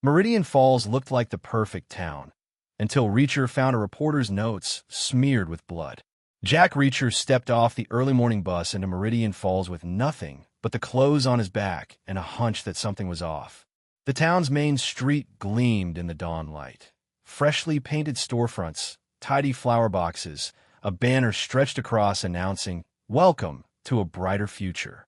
Meridian Falls looked like the perfect town, until Reacher found a reporter's notes smeared with blood. Jack Reacher stepped off the early morning bus into Meridian Falls with nothing but the clothes on his back and a hunch that something was off. The town's main street gleamed in the dawn light. Freshly painted storefronts, tidy flower boxes, a banner stretched across announcing, "Welcome to a brighter future."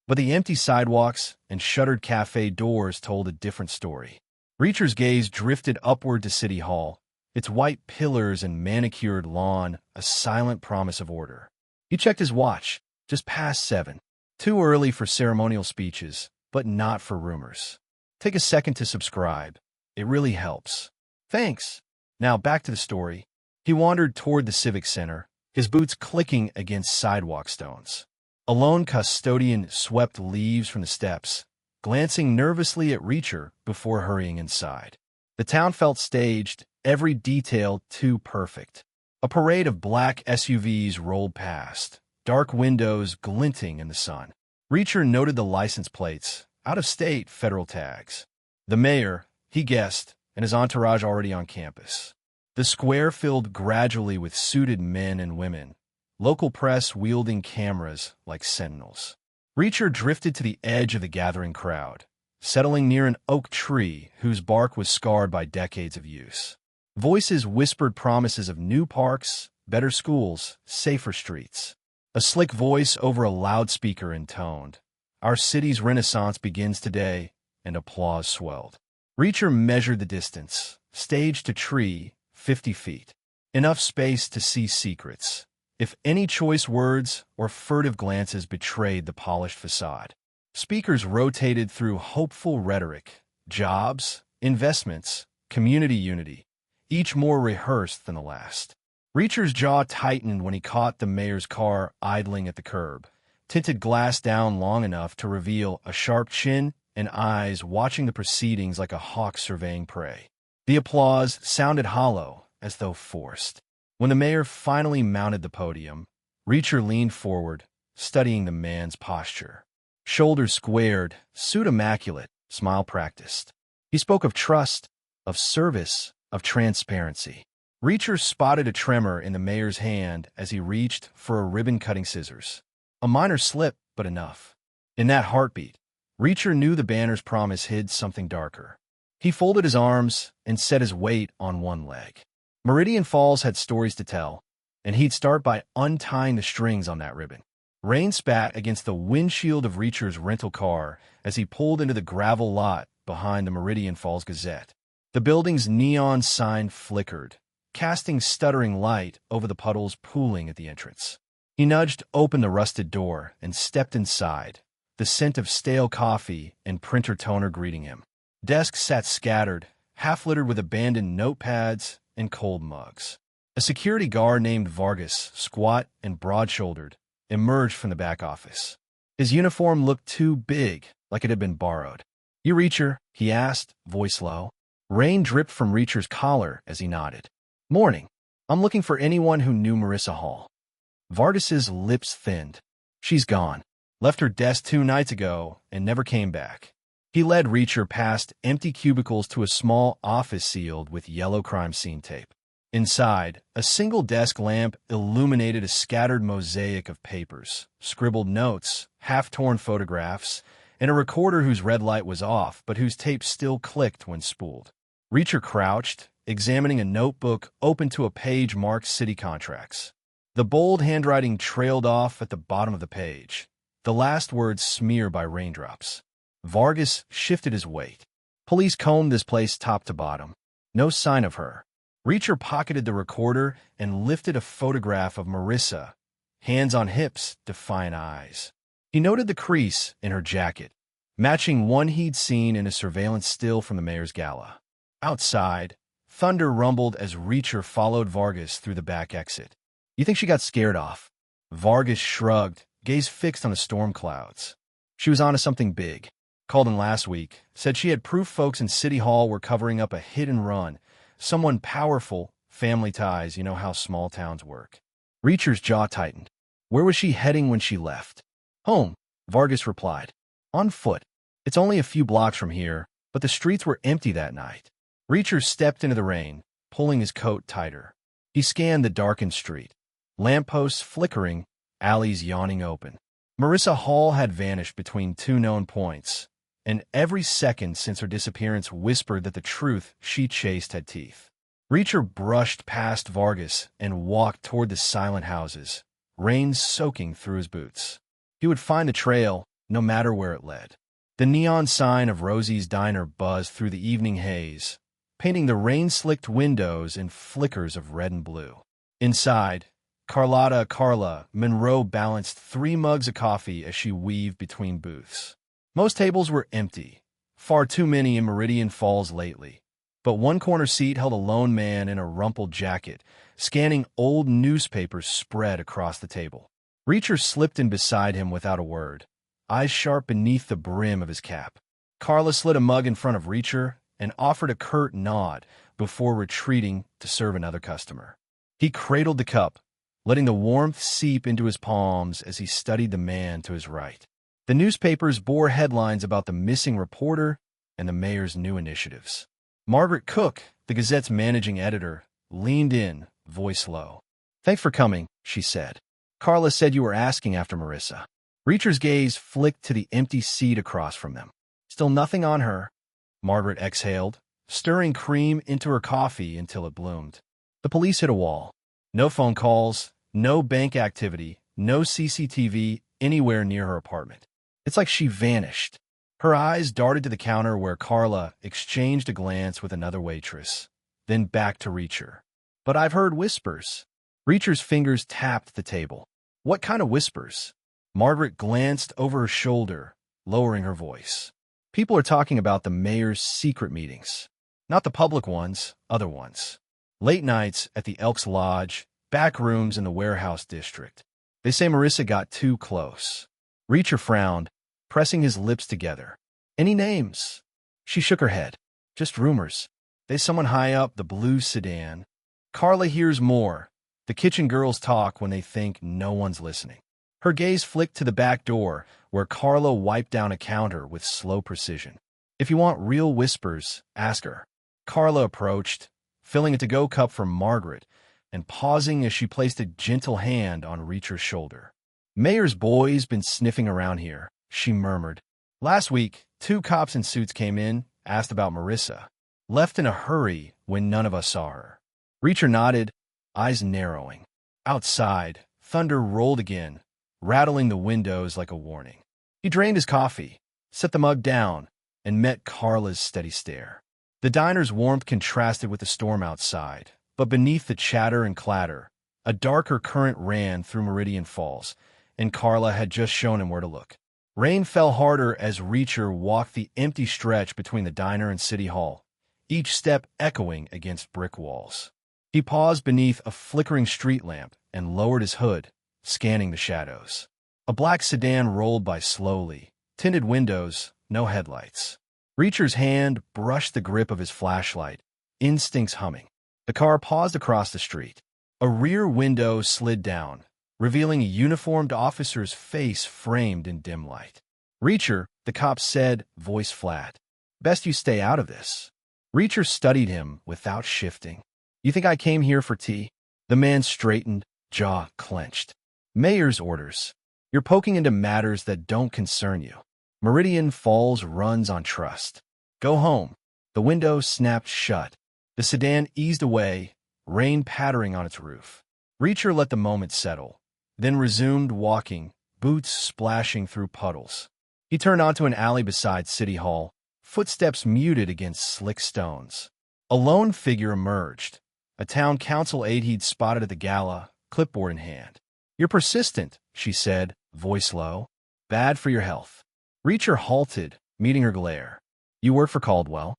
But the empty sidewalks and shuttered cafe doors told a different story. Reacher's gaze drifted upward to City Hall, its white pillars and manicured lawn a silent promise of order. He checked his watch, just past 7. Too early for ceremonial speeches, but not for rumors. Take a second to subscribe. It really helps. Thanks. Now back to the story. He wandered toward the Civic Center, his boots clicking against sidewalk stones. A lone custodian swept leaves from the steps, glancing nervously at Reacher before hurrying inside. The town felt staged, every detail too perfect. A parade of black SUVs rolled past, dark windows glinting in the sun. Reacher noted the license plates, out-of-state federal tags. The mayor, he guessed, and his entourage already on campus. The square filled gradually with suited men and women, local press wielding cameras like sentinels. Reacher drifted to the edge of the gathering crowd, settling near an oak tree whose bark was scarred by decades of use. Voices whispered promises of new parks, better schools, safer streets. A slick voice over a loudspeaker intoned, "Our city's renaissance begins today," and applause swelled. Reacher measured the distance, stage to tree, 50 feet. Enough space to see secrets, if any choice words or furtive glances betrayed the polished facade. Speakers rotated through hopeful rhetoric, jobs, investments, community unity, each more rehearsed than the last. Reacher's jaw tightened when he caught the mayor's car idling at the curb, tinted glass down long enough to reveal a sharp chin and eyes watching the proceedings like a hawk surveying prey. The applause sounded hollow, as though forced. When the mayor finally mounted the podium, Reacher leaned forward, studying the man's posture. Shoulders squared, suit immaculate, smile practiced. He spoke of trust, of service, of transparency. Reacher spotted a tremor in the mayor's hand as he reached for a ribbon-cutting scissors. A minor slip, but enough. In that heartbeat, Reacher knew the banner's promise hid something darker. He folded his arms and set his weight on one leg. Meridian Falls had stories to tell, and he'd start by untying the strings on that ribbon. Rain spat against the windshield of Reacher's rental car as he pulled into the gravel lot behind the Meridian Falls Gazette. The building's neon sign flickered, casting stuttering light over the puddles pooling at the entrance. He nudged open the rusted door and stepped inside, the scent of stale coffee and printer toner greeting him. Desks sat scattered, half-littered with abandoned notepads and cold mugs. A security guard named Vargas, squat and broad-shouldered, emerged from the back office. His uniform looked too big, like it had been borrowed. "You Reacher?" he asked, voice low. Rain dripped from Reacher's collar as he nodded. "Morning. I'm looking for anyone who knew Marissa Hall." Vargas's lips thinned. "She's gone. Left her desk 2 nights ago and never came back." He led Reacher past empty cubicles to a small office sealed with yellow crime scene tape. Inside, a single desk lamp illuminated a scattered mosaic of papers, scribbled notes, half-torn photographs, and a recorder whose red light was off but whose tape still clicked when spooled. Reacher crouched, examining a notebook open to a page marked city contracts. The bold handwriting trailed off at the bottom of the page, the last words smeared by raindrops. Vargas shifted his weight. Police combed this place top to bottom. No sign of her. Reacher pocketed the recorder and lifted a photograph of Marissa, hands on hips, defiant eyes. He noted the crease in her jacket, matching one he'd seen in a surveillance still from the mayor's gala. Outside, thunder rumbled as Reacher followed Vargas through the back exit. "You think she got scared off?" Vargas shrugged, gaze fixed on the storm clouds. "She was onto something big. Called in last week, said she had proof folks in City Hall were covering up a hit-and-run. Someone powerful, family ties, you know how small towns work." Reacher's jaw tightened. "Where was she heading when she left?" "Home," Vargas replied. "On foot. It's only a few blocks from here, But the streets were empty that night. Reacher stepped into the rain, pulling his coat tighter. He scanned the darkened street. Lampposts flickering, alleys yawning open. Marissa Hall had vanished between two known points, and every second since her disappearance whispered that the truth she chased had teeth. Reacher brushed past Vargas and walked toward the silent houses, rain soaking through his boots. He would find the trail, no matter where it led. The neon sign of Rosie's Diner buzzed through the evening haze, painting the rain-slicked windows in flickers of red and blue. Inside, Carla Monroe balanced 3 mugs of coffee as she weaved between booths. Most tables were empty, far too many in Meridian Falls lately, but one corner seat held a lone man in a rumpled jacket, scanning old newspapers spread across the table. Reacher slipped in beside him without a word, eyes sharp beneath the brim of his cap. Carla slid a mug in front of Reacher and offered a curt nod before retreating to serve another customer. He cradled the cup, letting the warmth seep into his palms as he studied the man to his right. The newspapers bore headlines about the missing reporter and the mayor's new initiatives. Margaret Cook, the Gazette's managing editor, leaned in, voice low. "Thanks for coming," she said. "Carla said you were asking after Marissa." Reacher's gaze flicked to the empty seat across from them. "Still nothing on her," Margaret exhaled, stirring cream into her coffee until it bloomed. The police hit a wall. No phone calls, no bank activity, no CCTV anywhere near her apartment. It's like she vanished. Her eyes darted to the counter where Carla exchanged a glance with another waitress, then back to Reacher. "But I've heard whispers." Reacher's fingers tapped the table. "What kind of whispers?" Margaret glanced over her shoulder, lowering her voice. "People are talking about the mayor's secret meetings. Not the public ones, other ones. Late nights at the Elks Lodge, back rooms in the warehouse district. They say Marissa got too close." Reacher frowned, pressing his lips together. "Any names?" She shook her head. "Just rumors. There's someone high up the blue sedan. Carla hears more. The kitchen girls talk when they think no one's listening." Her gaze flicked to the back door, where Carla wiped down a counter with slow precision. "If you want real whispers, ask her." Carla approached, filling a to-go cup from Margaret, and pausing as she placed a gentle hand on Reacher's shoulder. "Mayor's boy's been sniffing around here," she murmured. "Last week, 2 cops in suits came in, asked about Marissa. Left in a hurry when none of us saw her." Reacher nodded, eyes narrowing. Outside, thunder rolled again, rattling the windows like a warning. He drained his coffee, set the mug down, and met Carla's steady stare. The diner's warmth contrasted with the storm outside, but beneath the chatter and clatter, a darker current ran through Meridian Falls, and Carla had just shown him where to look. Rain fell harder as Reacher walked the empty stretch between the diner and City Hall, each step echoing against brick walls. He paused beneath a flickering street lamp and lowered his hood, scanning the shadows. A black sedan rolled by slowly, tinted windows, no headlights. Reacher's hand brushed the grip of his flashlight, instincts humming. The car paused across the street. A rear window slid down, revealing a uniformed officer's face framed in dim light. "Reacher," the cop said, voice flat. "Best you stay out of this." Reacher studied him without shifting. "You think I came here for tea?" The man straightened, jaw clenched. "Mayor's orders. You're poking into matters that don't concern you. Meridian Falls runs on trust. Go home." The window snapped shut. The sedan eased away, rain pattering on its roof. Reacher let the moment settle, then resumed walking, boots splashing through puddles. He turned onto an alley beside City Hall, footsteps muted against slick stones. A lone figure emerged, a town council aide he'd spotted at the gala, clipboard in hand. "You're persistent," she said, voice low. "Bad for your health." Reacher halted, meeting her glare. "You work for Caldwell?"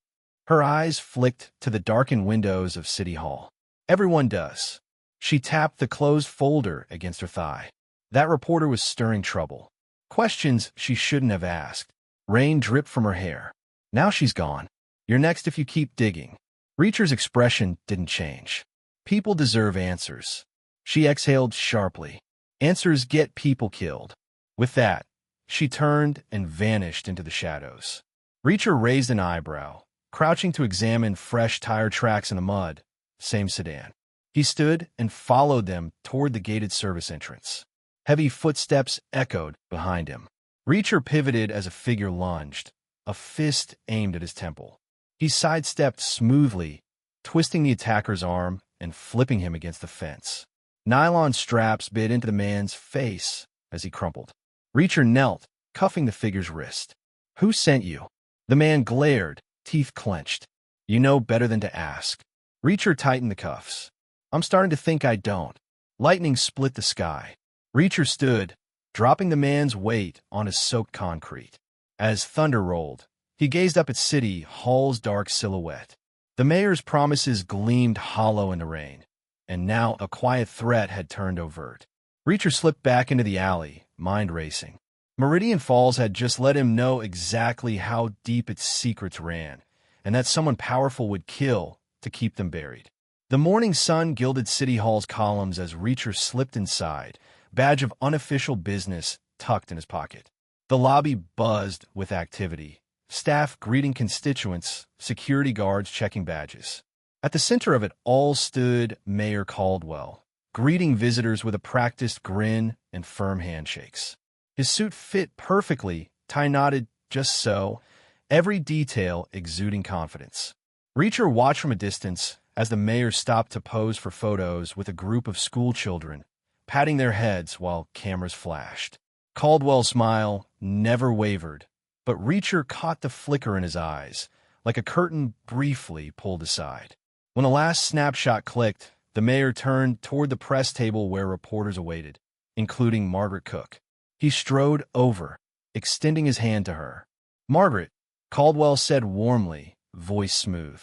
Her eyes flicked to the darkened windows of City Hall. "Everyone does." She tapped the closed folder against her thigh. That reporter was stirring trouble. Questions she shouldn't have asked. Rain dripped from her hair. "Now she's gone. You're next if you keep digging." Reacher's expression didn't change. "People deserve answers." She exhaled sharply. "Answers get people killed." With that, she turned and vanished into the shadows. Reacher raised an eyebrow, crouching to examine fresh tire tracks in the mud. Same sedan. He stood and followed them toward the gated service entrance. Heavy footsteps echoed behind him. Reacher pivoted as a figure lunged, a fist aimed at his temple. He sidestepped smoothly, twisting the attacker's arm and flipping him against the fence. Nylon straps bit into the man's face as he crumpled. Reacher knelt, cuffing the figure's wrist. "Who sent you?" The man glared, teeth clenched. "You know better than to ask." Reacher tightened the cuffs. "I'm starting to think I don't." Lightning split the sky. Reacher stood, dropping the man's weight on his soaked concrete. As thunder rolled, he gazed up at City Hall's dark silhouette. The mayor's promises gleamed hollow in the rain, and now a quiet threat had turned overt. Reacher slipped back into the alley, mind racing. Meridian Falls had just let him know exactly how deep its secrets ran, and that someone powerful would kill to keep them buried. The morning sun gilded City Hall's columns as Reacher slipped inside, badge of unofficial business tucked in his pocket. The lobby buzzed with activity, staff greeting constituents, security guards checking badges. At the center of it all stood Mayor Caldwell, greeting visitors with a practiced grin and firm handshakes. His suit fit perfectly, tie knotted just so, every detail exuding confidence. Reacher watched from a distance as the mayor stopped to pose for photos with a group of school children, patting their heads while cameras flashed. Caldwell's smile never wavered, but Reacher caught the flicker in his eyes, like a curtain briefly pulled aside. When the last snapshot clicked, the mayor turned toward the press table where reporters awaited, including Margaret Cook. He strode over, extending his hand to her. "Margaret," Caldwell said warmly, voice smooth.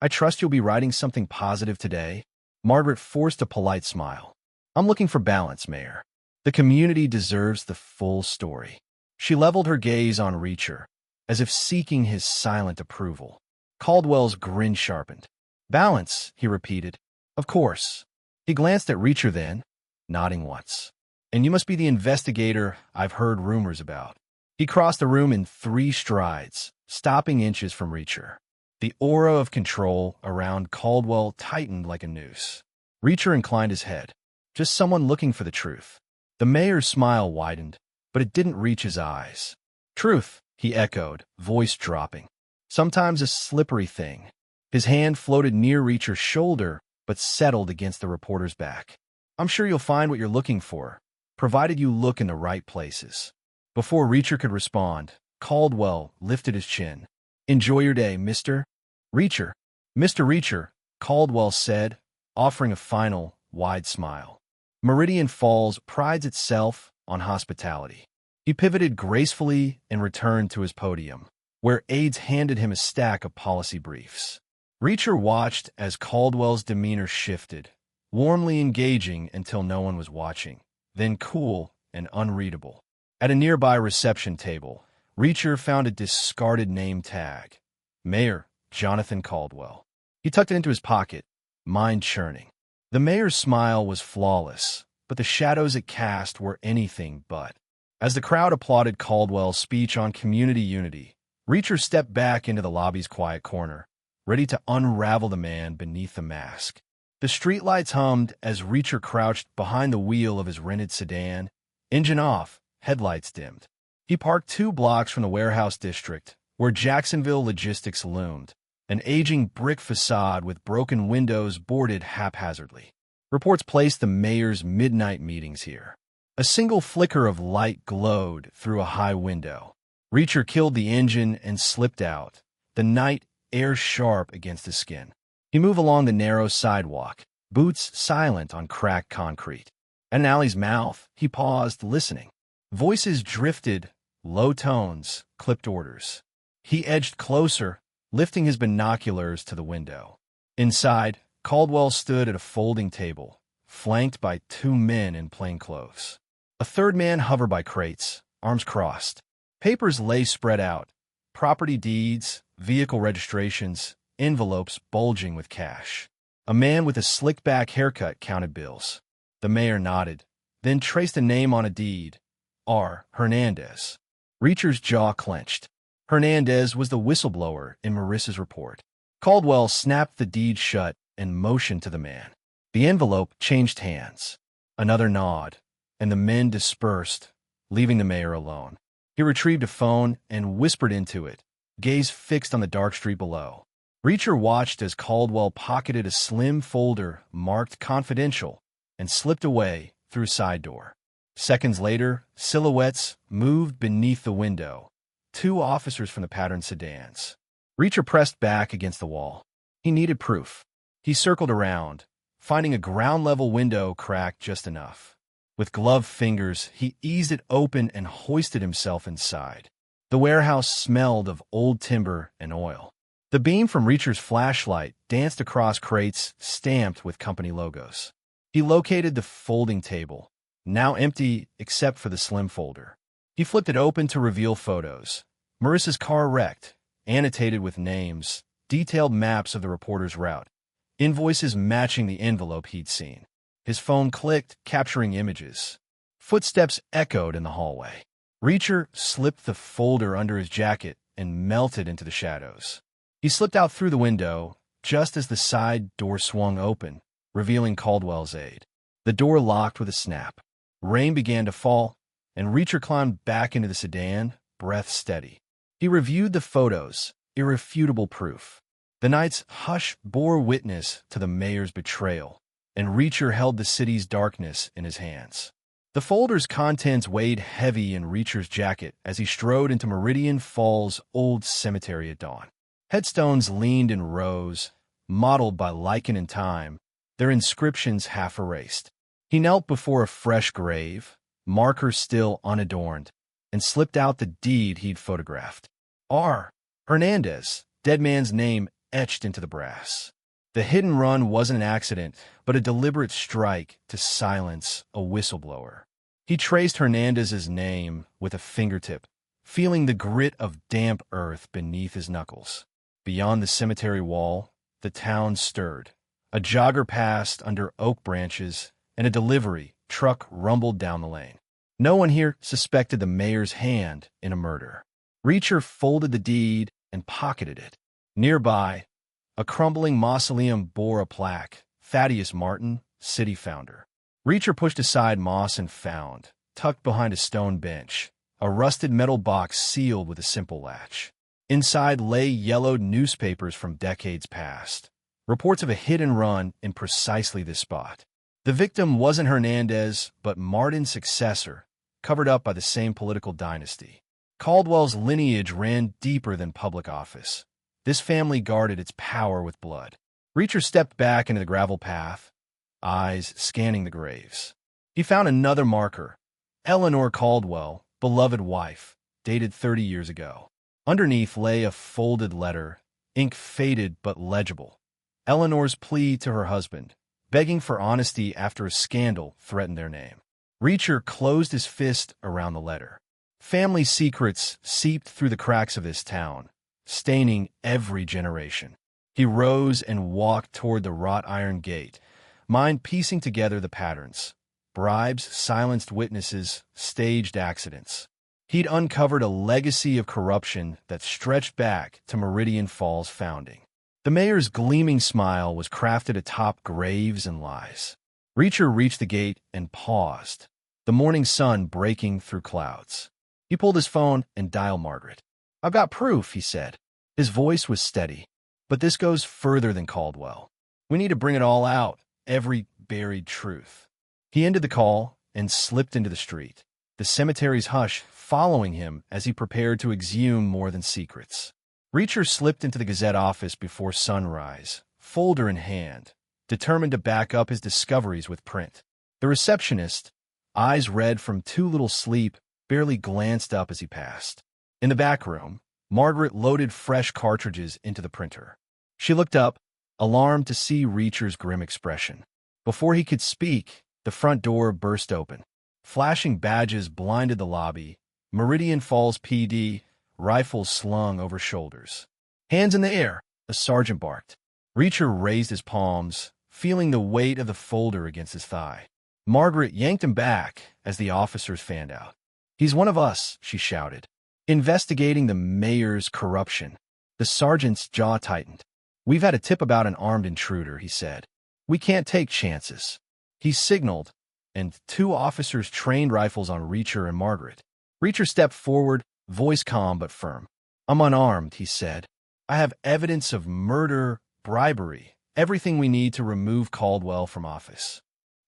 "I trust you'll be writing something positive today." Margaret forced a polite smile. "I'm looking for balance, Mayor. The community deserves the full story." She leveled her gaze on Reacher, as if seeking his silent approval. Caldwell's grin sharpened. "Balance," he repeated. "Of course." He glanced at Reacher then, nodding once. "And you must be the investigator I've heard rumors about." He crossed the room in 3 strides, stopping inches from Reacher. The aura of control around Caldwell tightened like a noose. Reacher inclined his head. "Just someone looking for the truth." The mayor's smile widened, but it didn't reach his eyes. "Truth," he echoed, voice dropping. "Sometimes a slippery thing." His hand floated near Reacher's shoulder, but settled against the reporter's back. "I'm sure you'll find what you're looking for, provided you look in the right places." Before Reacher could respond, Caldwell lifted his chin. "Enjoy your day, Mr. Reacher." "Mr. Reacher," Caldwell said, offering a final, wide smile. Meridian Falls prides itself on hospitality. He pivoted gracefully and returned to his podium, where aides handed him a stack of policy briefs. Reacher watched as Caldwell's demeanor shifted, warmly engaging until no one was watching, then cool and unreadable. At a nearby reception table, Reacher found a discarded name tag. Mayor Jonathan Caldwell. He tucked it into his pocket, mind churning. The mayor's smile was flawless, but the shadows it cast were anything but. As the crowd applauded Caldwell's speech on community unity, Reacher stepped back into the lobby's quiet corner, ready to unravel the man beneath the mask. The streetlights hummed as Reacher crouched behind the wheel of his rented sedan, engine off, headlights dimmed. He parked 2 blocks from the warehouse district, where Jacksonville Logistics loomed, an aging brick facade with broken windows boarded haphazardly. Reports placed the mayor's midnight meetings here. A single flicker of light glowed through a high window. Reacher killed the engine and slipped out, the night air sharp against his skin. He moved along the narrow sidewalk, boots silent on cracked concrete. At an alley's mouth, he paused, listening. Voices drifted, low tones, clipped orders. He edged closer, lifting his binoculars to the window. Inside, Caldwell stood at a folding table, flanked by 2 men in plain clothes. A third man hovered by crates, arms crossed. Papers lay spread out, property deeds, vehicle registrations, envelopes bulging with cash. A man with a slick-back haircut counted bills. The mayor nodded, then traced a name on a deed. R. Hernandez. Reacher's jaw clenched. Hernandez was the whistleblower in Marissa's report. Caldwell snapped the deed shut and motioned to the man. The envelope changed hands. Another nod, and the men dispersed, leaving the mayor alone. He retrieved a phone and whispered into it, gaze fixed on the dark street below. Reacher watched as Caldwell pocketed a slim folder marked confidential and slipped away through a side door. Seconds later, silhouettes moved beneath the window. 2 officers from the patterned sedans. Reacher pressed back against the wall. He needed proof. He circled around, finding a ground-level window cracked just enough. With gloved fingers, he eased it open and hoisted himself inside. The warehouse smelled of old timber and oil. The beam from Reacher's flashlight danced across crates stamped with company logos. He located the folding table, now empty except for the slim folder. He flipped it open to reveal photos. Marissa's car wrecked, annotated with names, detailed maps of the reporter's route, invoices matching the envelope he'd seen. His phone clicked, capturing images. Footsteps echoed in the hallway. Reacher slipped the folder under his jacket and melted into the shadows. He slipped out through the window just as the side door swung open, revealing Caldwell's aide. The door locked with a snap. Rain began to fall, and Reacher climbed back into the sedan, breath steady. He reviewed the photos, irrefutable proof. The night's hush bore witness to the mayor's betrayal, and Reacher held the city's darkness in his hands. The folder's contents weighed heavy in Reacher's jacket as he strode into Meridian Falls' old cemetery at dawn. Headstones leaned in rows, mottled by lichen and time, their inscriptions half erased. He knelt before a fresh grave, marker still unadorned, and slipped out the deed he'd photographed. R. Hernandez, dead man's name etched into the brass. The hit and run wasn't an accident, but a deliberate strike to silence a whistleblower. He traced Hernandez's name with a fingertip, feeling the grit of damp earth beneath his knuckles. Beyond the cemetery wall, the town stirred. A jogger passed under oak branches, and a delivery truck rumbled down the lane. No one here suspected the mayor's hand in a murder. Reacher folded the deed and pocketed it. Nearby, a crumbling mausoleum bore a plaque, Thaddeus Martin, city founder. Reacher pushed aside moss and found, tucked behind a stone bench, a rusted metal box sealed with a simple latch. Inside lay yellowed newspapers from decades past, reports of a hit and run in precisely this spot. The victim wasn't Hernandez, but Martin's successor, covered up by the same political dynasty. Caldwell's lineage ran deeper than public office. This family guarded its power with blood. Reacher stepped back into the gravel path, eyes scanning the graves. He found another marker, Eleanor Caldwell, beloved wife, dated 30 years ago. Underneath lay a folded letter, ink faded but legible. Eleanor's plea to her husband, begging for honesty after a scandal threatened their name. Reacher closed his fist around the letter. Family secrets seeped through the cracks of this town, staining every generation. He rose and walked toward the wrought iron gate, mind piecing together the patterns. Bribes, silenced witnesses, staged accidents. He'd uncovered a legacy of corruption that stretched back to Meridian Falls' founding. The mayor's gleaming smile was crafted atop graves and lies. Reacher reached the gate and paused, the morning sun breaking through clouds. He pulled his phone and dialed Margaret. "I've got proof," he said. His voice was steady. "But this goes further than Caldwell. We need to bring it all out, every buried truth." He ended the call and slipped into the street, the cemetery's hush following him as he prepared to exhume more than secrets. Reacher slipped into the Gazette office before sunrise, folder in hand, determined to back up his discoveries with print. The receptionist, eyes red from too little sleep, barely glanced up as he passed. In the back room, Margaret loaded fresh cartridges into the printer. She looked up, alarmed to see Reacher's grim expression. Before he could speak, the front door burst open. Flashing badges blinded the lobby. Meridian Falls PD, rifles slung over shoulders. "Hands in the air," a sergeant barked. Reacher raised his palms, feeling the weight of the folder against his thigh. Margaret yanked him back as the officers fanned out. "He's one of us," she shouted. Investigating the mayor's corruption. The sergeant's jaw tightened. We've had a tip about an armed intruder, he said. We can't take chances. He signaled, and 2 officers trained rifles on Reacher and Margaret. Reacher stepped forward, voice calm but firm. I'm unarmed, he said. I have evidence of murder, bribery, everything we need to remove Caldwell from office.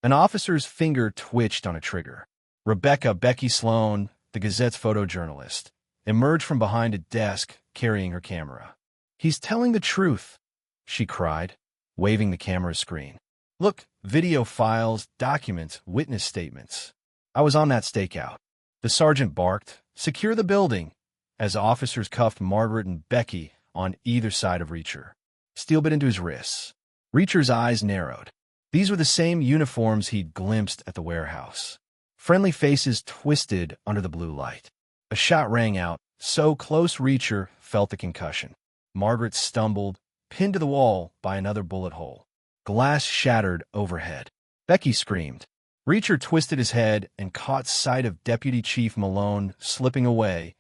An officer's finger twitched on a trigger. Becky Sloan, the Gazette's photojournalist, emerged from behind a desk carrying her camera. He's telling the truth, she cried, waving the camera screen. Look, video files, documents, witness statements. I was on that stakeout. The sergeant barked, secure the building, as officers cuffed Margaret and Becky on either side of Reacher. Steel bit into his wrists. Reacher's eyes narrowed. These were the same uniforms he'd glimpsed at the warehouse. Friendly faces twisted under the blue light. A shot rang out, so close Reacher felt the concussion. Margaret stumbled, pinned to the wall by another bullet hole. Glass shattered overhead. Becky screamed. Reacher twisted his head and caught sight of Deputy Chief Malone slipping away,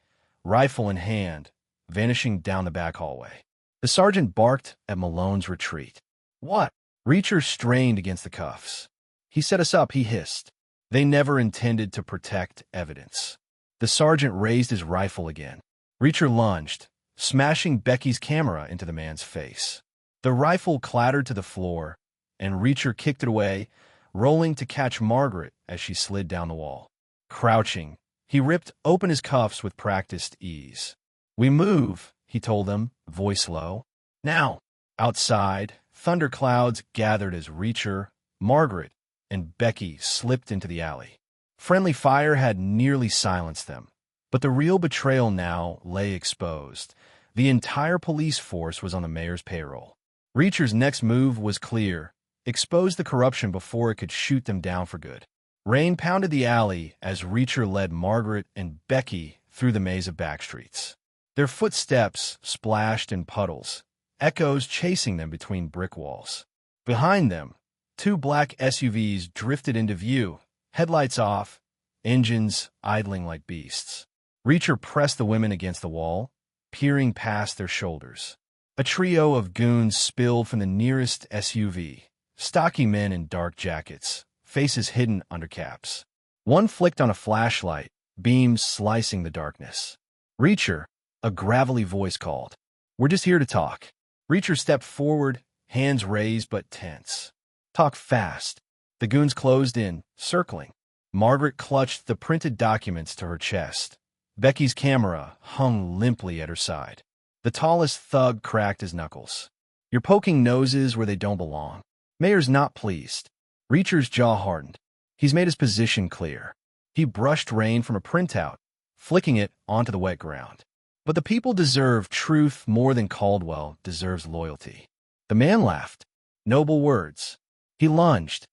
rifle in hand, vanishing down the back hallway. The sergeant barked at Malone's retreat. What? Reacher strained against the cuffs. He set us up, he hissed. They never intended to protect evidence. The sergeant raised his rifle again. Reacher lunged, smashing Becky's camera into the man's face. The rifle clattered to the floor, and Reacher kicked it away, rolling to catch Margaret as she slid down the wall. Crouching, he ripped open his cuffs with practiced ease. We move, he told them, voice low. Now. Outside, thunderclouds gathered as Reacher, Margaret, and Becky slipped into the alley. Friendly fire had nearly silenced them, but the real betrayal now lay exposed. The entire police force was on the mayor's payroll. Reacher's next move was clear: expose the corruption before it could shoot them down for good. Rain pounded the alley as Reacher led Margaret and Becky through the maze of backstreets. Their footsteps splashed in puddles, echoes chasing them between brick walls. Behind them, 2 black SUVs drifted into view, headlights off, engines idling like beasts. Reacher pressed the women against the wall, peering past their shoulders. A trio of goons spilled from the nearest SUV, stocky men in dark jackets, faces hidden under caps. One flicked on a flashlight, beams slicing the darkness. Reacher, a gravelly voice called. We're just here to talk. Reacher stepped forward, hands raised but tense. Talk fast. The goons closed in, circling. Margaret clutched the printed documents to her chest. Becky's camera hung limply at her side. The tallest thug cracked his knuckles. You're poking noses where they don't belong. Mayor's not pleased. Reacher's jaw hardened. He's made his position clear. He brushed rain from a printout, flicking it onto the wet ground. But the people deserve truth more than Caldwell deserves loyalty. The man laughed. Noble words. He lunged,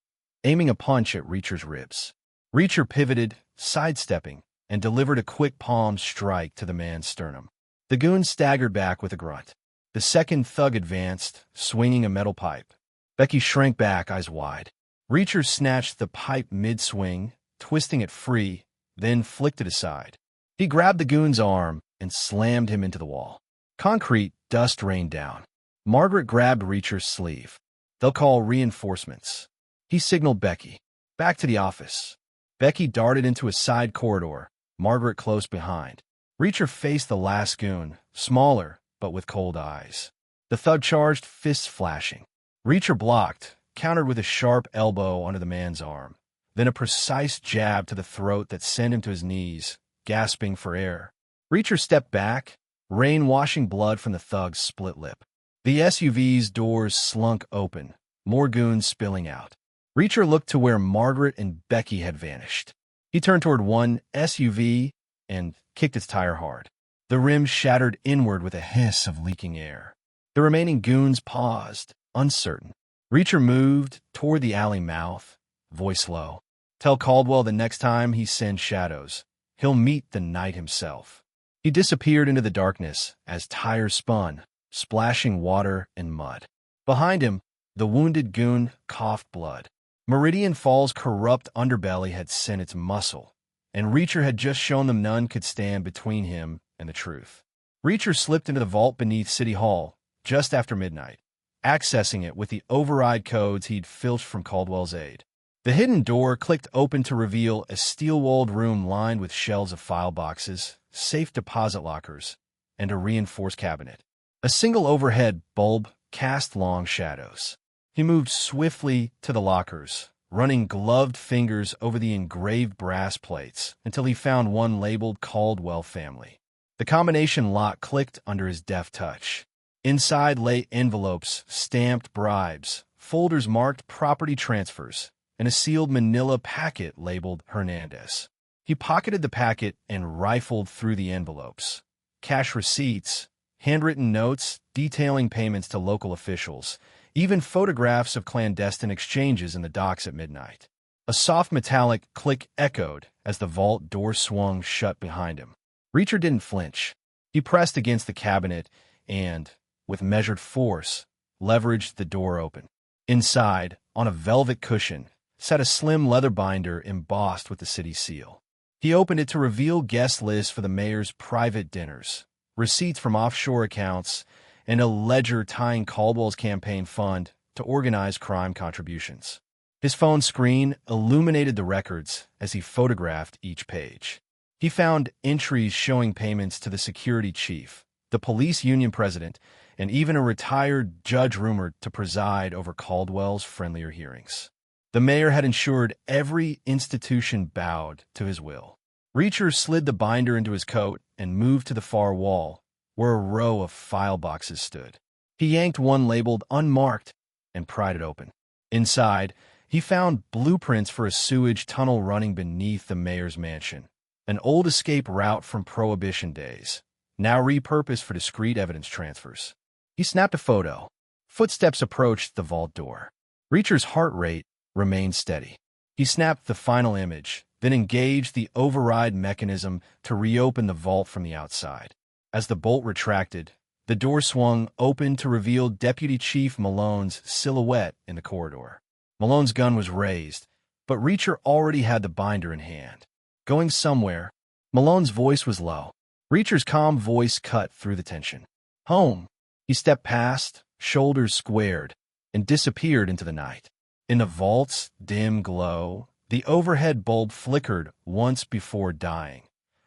aiming a punch at Reacher's ribs. Reacher pivoted, sidestepping, and delivered a quick palm strike to the man's sternum. The goon staggered back with a grunt. The second thug advanced, swinging a metal pipe. Becky shrank back, eyes wide. Reacher snatched the pipe mid-swing, twisting it free, then flicked it aside. He grabbed the goon's arm and slammed him into the wall. Concrete dust rained down. Margaret grabbed Reacher's sleeve. They'll call reinforcements. He signaled Becky. Back to the office. Becky darted into a side corridor, Margaret close behind. Reacher faced the last goon, smaller, but with cold eyes. The thug charged, fists flashing. Reacher blocked, countered with a sharp elbow under the man's arm, then a precise jab to the throat that sent him to his knees, gasping for air. Reacher stepped back, rain washing blood from the thug's split lip. The SUV's doors slunk open, more goons spilling out. Reacher looked to where Margaret and Becky had vanished. He turned toward one SUV and kicked its tire hard. The rim shattered inward with a hiss of leaking air. The remaining goons paused, uncertain. Reacher moved toward the alley mouth, voice low. Tell Caldwell the next time he sends shadows, he'll meet the night himself. He disappeared into the darkness as tires spun, splashing water and mud. Behind him, the wounded goon coughed blood. Meridian Falls' corrupt underbelly had sent its muscle, and Reacher had just shown them none could stand between him and the truth. Reacher slipped into the vault beneath City Hall just after midnight, accessing it with the override codes he'd filched from Caldwell's aide. The hidden door clicked open to reveal a steel-walled room lined with shelves of file boxes, safe deposit lockers, and a reinforced cabinet. A single overhead bulb cast long shadows. He moved swiftly to the lockers, running gloved fingers over the engraved brass plates until he found one labeled Caldwell Family. The combination lock clicked under his deft touch. Inside lay envelopes, stamped bribes, folders marked property transfers, and a sealed manila packet labeled Hernandez. He pocketed the packet and rifled through the envelopes. Cash receipts, handwritten notes detailing payments to local officials, even photographs of clandestine exchanges in the docks at midnight. A soft metallic click echoed as the vault door swung shut behind him. Reacher didn't flinch. He pressed against the cabinet and, with measured force, leveraged the door open. Inside, on a velvet cushion, sat a slim leather binder embossed with the city seal. He opened it to reveal guest lists for the mayor's private dinners, receipts from offshore accounts, and a ledger tying Caldwell's campaign fund to organize crime contributions. His phone screen illuminated the records as he photographed each page. He found entries showing payments to the security chief, the police union president, and even a retired judge rumored to preside over Caldwell's friendlier hearings. The mayor had ensured every institution bowed to his will. Reacher slid the binder into his coat and moved to the far wall, where a row of file boxes stood. He yanked one labeled Unmarked and pried it open. Inside, he found blueprints for a sewage tunnel running beneath the mayor's mansion, an old escape route from Prohibition days, now repurposed for discreet evidence transfers. He snapped a photo. Footsteps approached the vault door. Reacher's heart rate remained steady. He snapped the final image, then engaged the override mechanism to reopen the vault from the outside. As the bolt retracted, the door swung open to reveal Deputy Chief Malone's silhouette in the corridor. Malone's gun was raised, but Reacher already had the binder in hand. Going somewhere, Malone's voice was low. Reacher's calm voice cut through the tension. Home. He stepped past, shoulders squared, and disappeared into the night. In the vault's dim glow, the overhead bulb flickered once before dying,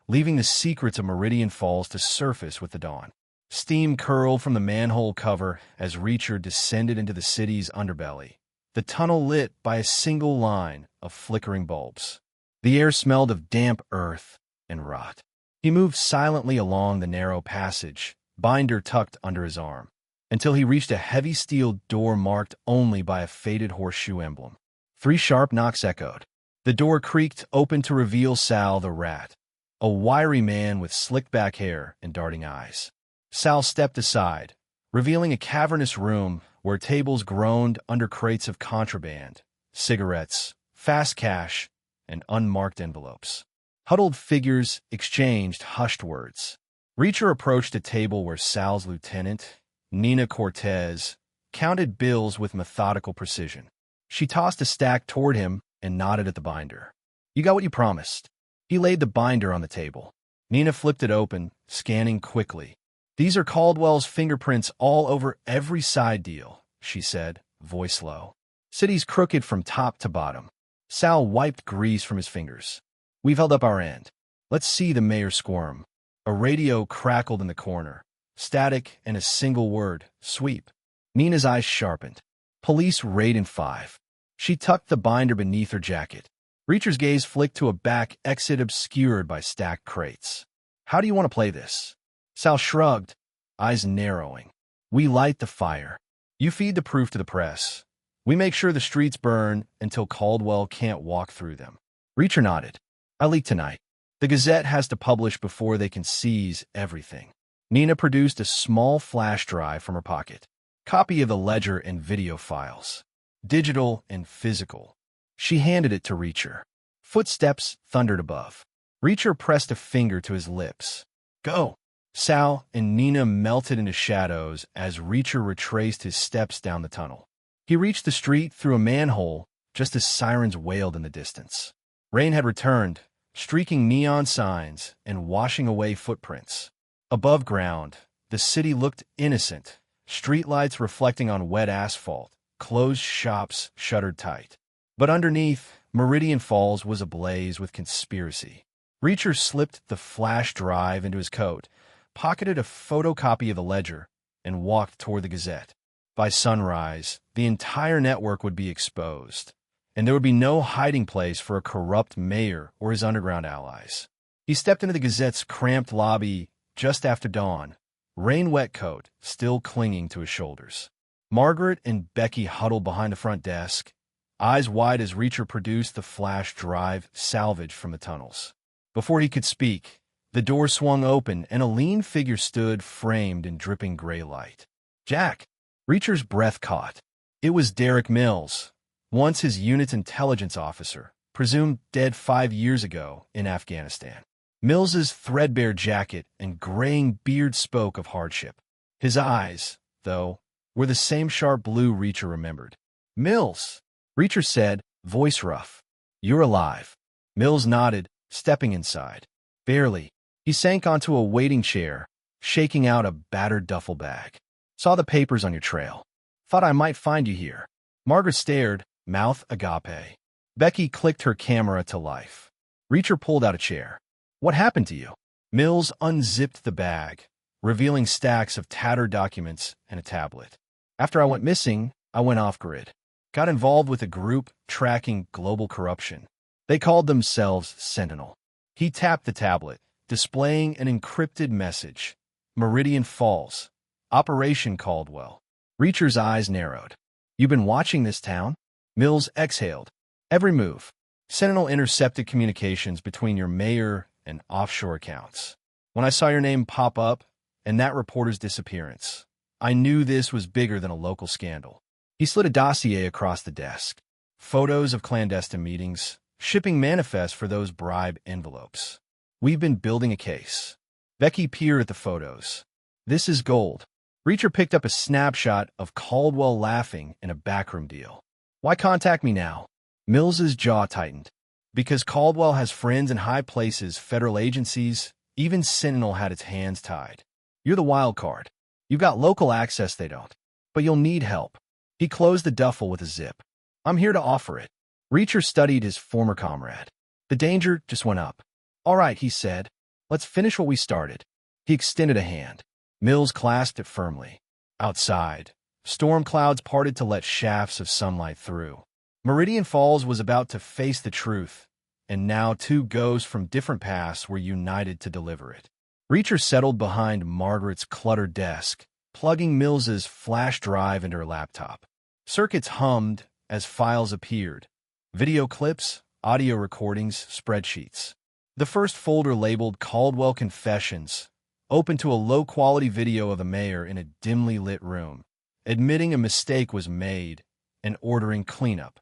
leaving the secrets of Meridian Falls to surface with the dawn. Steam curled from the manhole cover as Reacher descended into the city's underbelly, the tunnel lit by a single line of flickering bulbs. The air smelled of damp earth and rot. He moved silently along the narrow passage, binder tucked under his arm, until he reached a heavy steel door marked only by a faded horseshoe emblem. 3 sharp knocks echoed. The door creaked open to reveal Sal the Rat, a wiry man with slicked-back hair and darting eyes. Sal stepped aside, revealing a cavernous room where tables groaned under crates of contraband, cigarettes, fast cash, and unmarked envelopes. Huddled figures exchanged hushed words. Reacher approached a table where Sal's lieutenant, Nina Cortez, counted bills with methodical precision. She tossed a stack toward him and nodded at the binder. You got what you promised. He laid the binder on the table. Nina flipped it open, scanning quickly. These are Caldwell's fingerprints all over every side deal, she said, voice low. City's crooked from top to bottom. Sal wiped grease from his fingers. We've held up our end. Let's see the mayor squirm. A radio crackled in the corner. Static and a single word, sweep. Nina's eyes sharpened. Police raid in 5. She tucked the binder beneath her jacket. Reacher's gaze flicked to a back exit obscured by stacked crates. How do you want to play this? Sal shrugged, eyes narrowing. We light the fire. You feed the proof to the press. We make sure the streets burn until Caldwell can't walk through them. Reacher nodded. I leak tonight. The Gazette has to publish before they can seize everything. Nina produced a small flash drive from her pocket. Copy of the ledger and video files. Digital and physical. She handed it to Reacher. Footsteps thundered above. Reacher pressed a finger to his lips. Go. Sal and Nina melted into shadows as Reacher retraced his steps down the tunnel. He reached the street through a manhole just as sirens wailed in the distance. Rain had returned, streaking neon signs and washing away footprints. Above ground, the city looked innocent, streetlights reflecting on wet asphalt, closed shops shuttered tight. But underneath, Meridian Falls was ablaze with conspiracy. Reacher slipped the flash drive into his coat, pocketed a photocopy of the ledger, and walked toward the Gazette. By sunrise, the entire network would be exposed, and there would be no hiding place for a corrupt mayor or his underground allies. He stepped into the Gazette's cramped lobby just after dawn, rain-wet coat still clinging to his shoulders. Margaret and Becky huddled behind the front desk, eyes wide as Reacher produced the flash drive salvaged from the tunnels. Before he could speak, the door swung open and a lean figure stood framed in dripping gray light. "Jack!" Reacher's breath caught. It was Derek Mills, once his unit's intelligence officer, presumed dead 5 years ago in Afghanistan. Mills's threadbare jacket and graying beard spoke of hardship. His eyes, though, were the same sharp blue Reacher remembered. "Mills," Reacher said, voice rough. "You're alive." Mills nodded, stepping inside. Barely. He sank onto a waiting chair, shaking out a battered duffel bag. "Saw the papers on your trail. Thought I might find you here." Margaret stared, mouth agape. Becky clicked her camera to life. Reacher pulled out a chair. "What happened to you?" Mills unzipped the bag, revealing stacks of tattered documents and a tablet. "After I went missing, I went off-grid. Got involved with a group tracking global corruption. They called themselves Sentinel." He tapped the tablet, displaying an encrypted message. "Meridian Falls. Operation Caldwell." Reacher's eyes narrowed. "You've been watching this town?" Mills exhaled. "Every move. Sentinel intercepted communications between your mayor and offshore accounts. When I saw your name pop up and that reporter's disappearance, I knew this was bigger than a local scandal." He slid a dossier across the desk. Photos of clandestine meetings, shipping manifests for those bribe envelopes. "We've been building a case." Becky peered at the photos. "This is gold." Reacher picked up a snapshot of Caldwell laughing in a backroom deal. "Why contact me now?" Mills's jaw tightened. "Because Caldwell has friends in high places, federal agencies, even Sentinel had its hands tied. You're the wild card. You've got local access they don't, but you'll need help." He closed the duffel with a zip. "I'm here to offer it." Reacher studied his former comrade. The danger just went up. "All right," he said. "Let's finish what we started." He extended a hand. Mills clasped it firmly. Outside, storm clouds parted to let shafts of sunlight through. Meridian Falls was about to face the truth, and now two ghosts from different paths were united to deliver it. Reacher settled behind Margaret's cluttered desk, plugging Mills's flash drive into her laptop. Circuits hummed as files appeared. Video clips, audio recordings, spreadsheets. The first folder labeled Caldwell Confessions opened to a low-quality video of the mayor in a dimly lit room, admitting a mistake was made and ordering cleanup.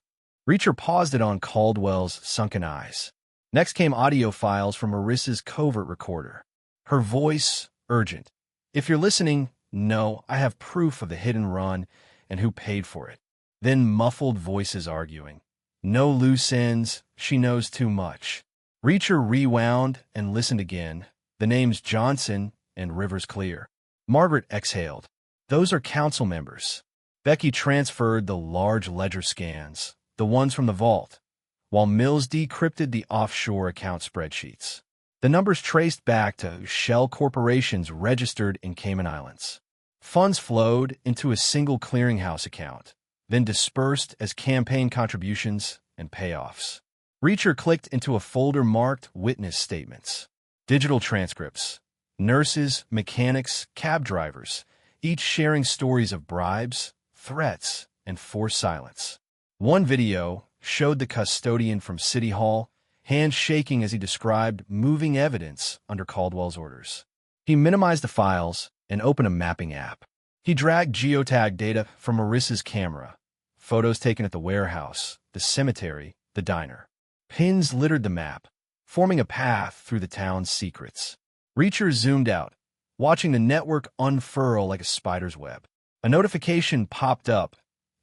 Reacher paused it on Caldwell's sunken eyes. Next came audio files from Marissa's covert recorder. Her voice, urgent. "If you're listening, no, I have proof of the hit and run and who paid for it." Then muffled voices arguing. "No loose ends, she knows too much." Reacher rewound and listened again. The names Johnson and Rivers clear. Margaret exhaled. "Those are council members." Becky transferred the large ledger scans, the ones from the vault, while Mills decrypted the offshore account spreadsheets. The numbers traced back to shell corporations registered in Cayman Islands. Funds flowed into a single clearinghouse account, then dispersed as campaign contributions and payoffs. Reacher clicked into a folder marked Witness Statements. Digital transcripts. Nurses, mechanics, cab drivers, each sharing stories of bribes, threats, and forced silence. One video showed the custodian from City Hall, hands shaking as he described moving evidence under Caldwell's orders. He minimized the files and opened a mapping app. He dragged geotag data from Marissa's camera, photos taken at the warehouse, the cemetery, the diner. Pins littered the map, forming a path through the town's secrets. Reacher zoomed out, watching the network unfurl like a spider's web. A notification popped up,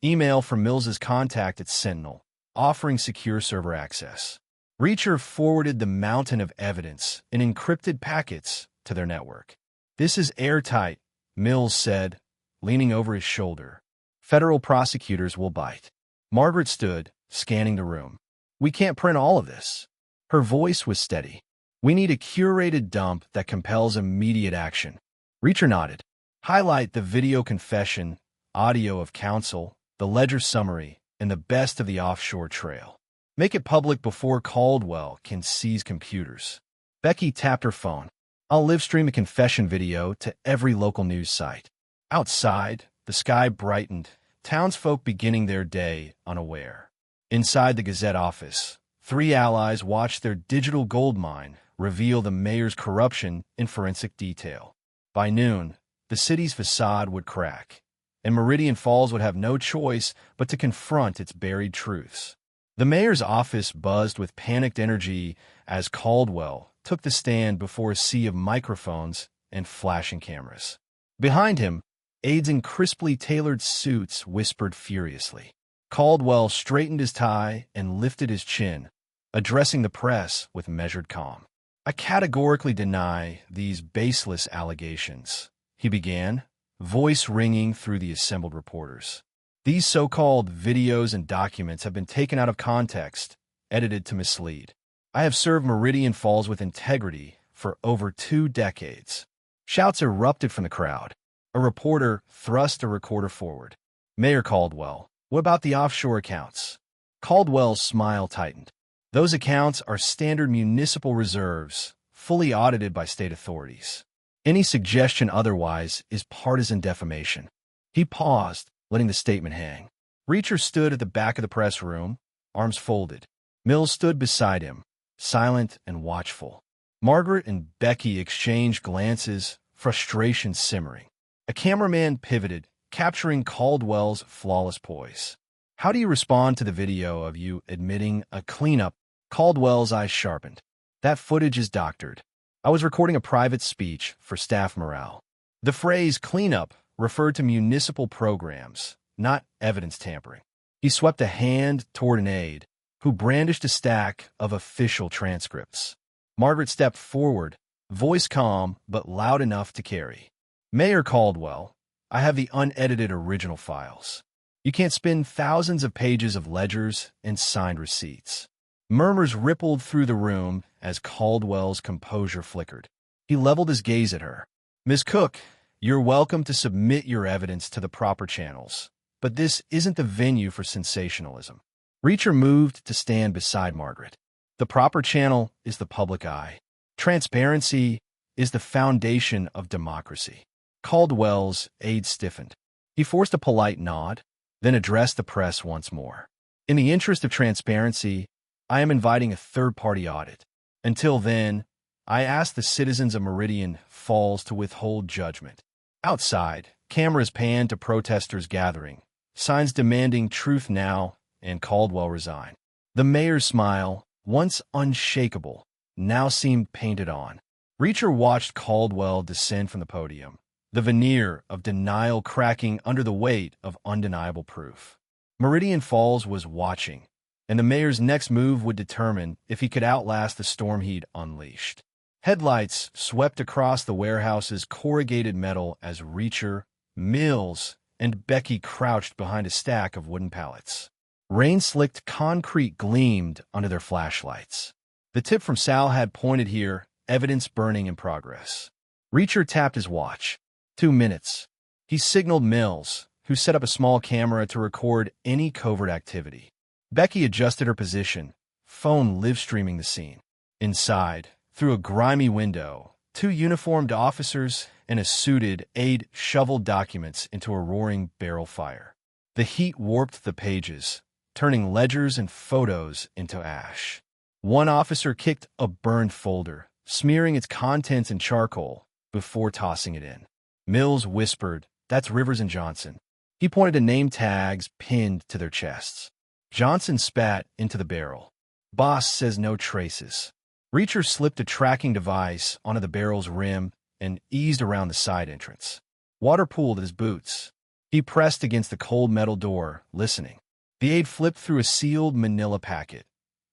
email from Mills's contact at Sentinel, offering secure server access. Reacher forwarded the mountain of evidence in encrypted packets to their network. "This is airtight," Mills said, leaning over his shoulder. "Federal prosecutors will bite." Margaret stood, scanning the room. "We can't print all of this." Her voice was steady. "We need a curated dump that compels immediate action." Reacher nodded. "Highlight the video confession, audio of counsel, the ledger summary, and the best of the offshore trail. Make it public before Caldwell can seize computers." Becky tapped her phone. "I'll live stream a confession video to every local news site." Outside, the sky brightened, townsfolk beginning their day unaware. Inside the Gazette office, three allies watched their digital gold mine reveal the mayor's corruption in forensic detail. By noon, the city's facade would crack, and Meridian Falls would have no choice but to confront its buried truths. The mayor's office buzzed with panicked energy as Caldwell took the stand before a sea of microphones and flashing cameras. Behind him, aides in crisply tailored suits whispered furiously. Caldwell straightened his tie and lifted his chin, addressing the press with measured calm. "I categorically deny these baseless allegations," he began, voice ringing through the assembled reporters. "These so-called videos and documents have been taken out of context, edited to mislead. I have served Meridian Falls with integrity for over 2 decades." Shouts erupted from the crowd. A reporter thrust a recorder forward. "Mayor Caldwell, what about the offshore accounts?" Caldwell's smile tightened. "Those accounts are standard municipal reserves, fully audited by state authorities. Any suggestion otherwise is partisan defamation." He paused, letting the statement hang. Reacher stood at the back of the press room, arms folded. Mills stood beside him, silent and watchful. Margaret and Becky exchanged glances, frustration simmering. A cameraman pivoted, capturing Caldwell's flawless poise. "How do you respond to the video of you admitting a cleanup?" Caldwell's eyes sharpened. "That footage is doctored. I was recording a private speech for staff morale." The phrase cleanup referred to municipal programs, not evidence tampering. He swept a hand toward an aide, who brandished a stack of official transcripts. Margaret stepped forward, voice calm but loud enough to carry. "Mayor Caldwell, I have the unedited original files. You can't spin thousands of pages of ledgers and signed receipts." Murmurs rippled through the room as Caldwell's composure flickered. He leveled his gaze at her. "Ms. Cook, you're welcome to submit your evidence to the proper channels, but this isn't the venue for sensationalism." Reacher moved to stand beside Margaret. "The proper channel is the public eye. Transparency is the foundation of democracy." Caldwell's aide stiffened. He forced a polite nod, then addressed the press once more. "In the interest of transparency, I am inviting a third-party audit. Until then, I ask the citizens of Meridian Falls to withhold judgment." Outside, cameras panned to protesters gathering, signs demanding truth now, and Caldwell resigned. The mayor's smile, once unshakable, now seemed painted on. Reacher watched Caldwell descend from the podium, the veneer of denial cracking under the weight of undeniable proof. Meridian Falls was watching, and the mayor's next move would determine if he could outlast the storm he'd unleashed. Headlights swept across the warehouse's corrugated metal as Reacher, Mills, and Becky crouched behind a stack of wooden pallets. Rain-slicked concrete gleamed under their flashlights. The tip from Sal had pointed here, evidence burning in progress. Reacher tapped his watch. 2 minutes. He signaled Mills, who set up a small camera to record any covert activity. Becky adjusted her position, phone live-streaming the scene. Inside, through a grimy window, 2 uniformed officers and a suited aide shoveled documents into a roaring barrel fire. The heat warped the pages, turning ledgers and photos into ash. One officer kicked a burned folder, smearing its contents in charcoal before tossing it in. Mills whispered, "That's Rivers and Johnson." He pointed to name tags pinned to their chests. Johnson spat into the barrel. "Boss says no traces." Reacher slipped a tracking device onto the barrel's rim and eased around the side entrance. Water pooled at his boots. He pressed against the cold metal door, listening. The aide flipped through a sealed manila packet,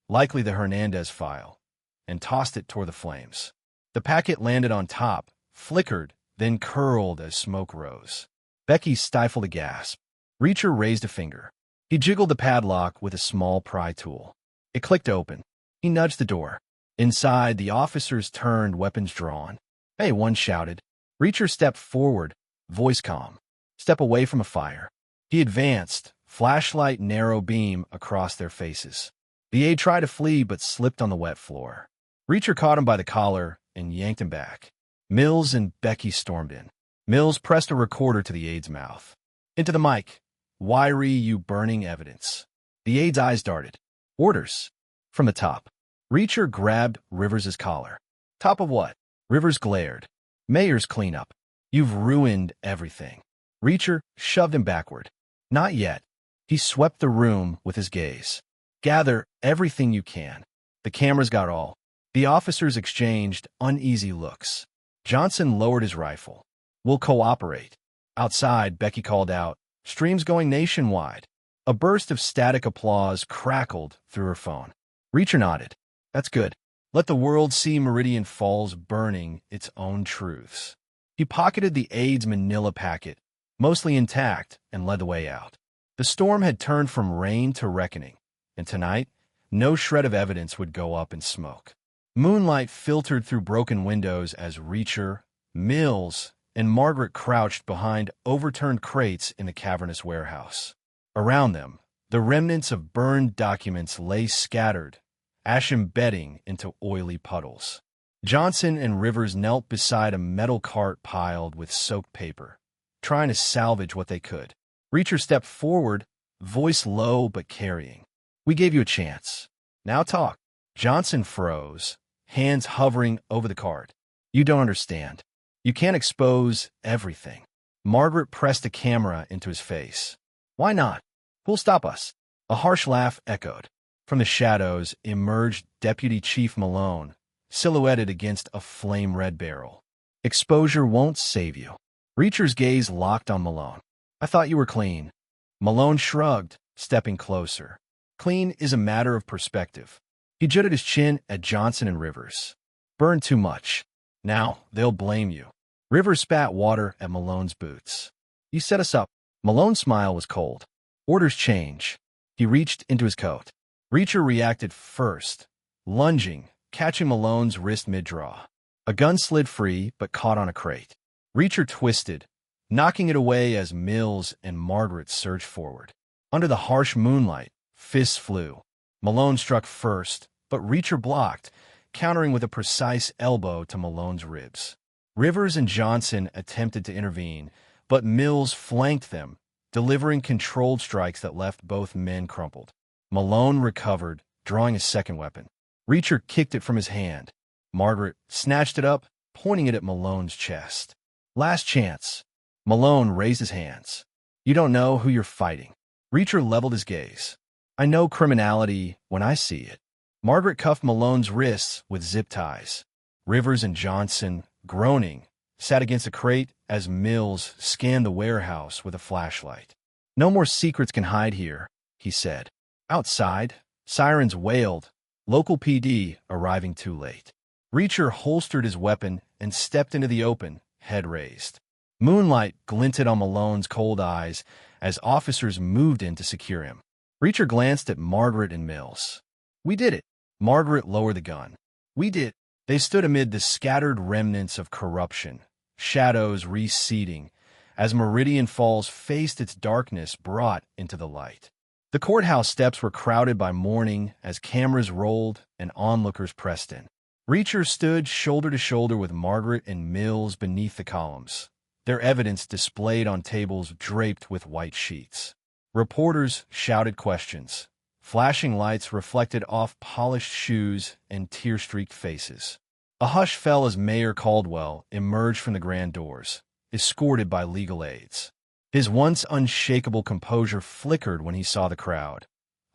likely the Hernandez file, and tossed it toward the flames. The packet landed on top, flickered, then curled as smoke rose. Becky stifled a gasp. Reacher raised a finger. He jiggled the padlock with a small pry tool. It clicked open. He nudged the door. Inside, the officers turned, weapons drawn. "Hey," one shouted. Reacher stepped forward, voice calm. "Step away from a fire." He advanced, flashlight narrow beam across their faces. The aide tried to flee but slipped on the wet floor. Reacher caught him by the collar and yanked him back. Mills and Becky stormed in. Mills pressed a recorder to the aide's mouth. "Into the mic. Wiry, you burning evidence." The aide's eyes darted. "Orders." From the top. Reacher grabbed Rivers's collar. "Top of what?" Rivers glared. "Mayor's cleanup. You've ruined everything." Reacher shoved him backward. "Not yet." He swept the room with his gaze. "Gather everything you can." The cameras got all. The officers exchanged uneasy looks. Johnson lowered his rifle. "We'll cooperate." Outside, Becky called out, "Stream's going nationwide." A burst of static applause crackled through her phone. Reacher nodded. "That's good. Let the world see Meridian Falls burning its own truths." He pocketed the aide's manila packet, mostly intact, and led the way out. The storm had turned from rain to reckoning, and tonight, no shred of evidence would go up in smoke. Moonlight filtered through broken windows as Reacher, Mills, and Margaret crouched behind overturned crates in the cavernous warehouse. Around them, the remnants of burned documents lay scattered, ash embedding into oily puddles. Johnson and Rivers knelt beside a metal cart piled with soaked paper, trying to salvage what they could. Reacher stepped forward, voice low but carrying. "We gave you a chance. Now talk." Johnson froze, hands hovering over the cart. "You don't understand. You can't expose everything." Margaret pressed a camera into his face. "Why not? Who'll stop us?" A harsh laugh echoed. From the shadows emerged Deputy Chief Malone, silhouetted against a flame-red barrel. "Exposure won't save you." Reacher's gaze locked on Malone. "I thought you were clean." Malone shrugged, stepping closer. "Clean is a matter of perspective." He jutted his chin at Johnson and Rivers. "Burned too much. Now they'll blame you." Rivers spat water at Malone's boots. "You set us up." Malone's smile was cold. "Orders change." He reached into his coat. Reacher reacted first, lunging, catching Malone's wrist mid-draw. A gun slid free but caught on a crate. Reacher twisted, knocking it away as Mills and Margaret surged forward. Under the harsh moonlight, fists flew. Malone struck first, but Reacher blocked, countering with a precise elbow to Malone's ribs. Rivers and Johnson attempted to intervene, but Mills flanked them, delivering controlled strikes that left both men crumpled. Malone recovered, drawing a second weapon. Reacher kicked it from his hand. Margaret snatched it up, pointing it at Malone's chest. "Last chance." Malone raised his hands. "You don't know who you're fighting." Reacher leveled his gaze. "I know criminality when I see it." Margaret cuffed Malone's wrists with zip ties. Rivers and Johnson, groaning, sat against a crate as Mills scanned the warehouse with a flashlight. "No more secrets can hide here," he said. Outside, sirens wailed, local PD arriving too late. Reacher holstered his weapon and stepped into the open, head raised. Moonlight glinted on Malone's cold eyes as officers moved in to secure him. Reacher glanced at Margaret and Mills. "We did it." Margaret lowered the gun. "We did." They stood amid the scattered remnants of corruption, shadows receding, as Meridian Falls faced its darkness brought into the light. The courthouse steps were crowded by mourning as cameras rolled and onlookers pressed in. Reacher stood shoulder to shoulder with Margaret and Mills beneath the columns, their evidence displayed on tables draped with white sheets. Reporters shouted questions. Flashing lights reflected off polished shoes and tear-streaked faces. A hush fell as Mayor Caldwell emerged from the grand doors, escorted by legal aides. His once unshakable composure flickered when he saw the crowd,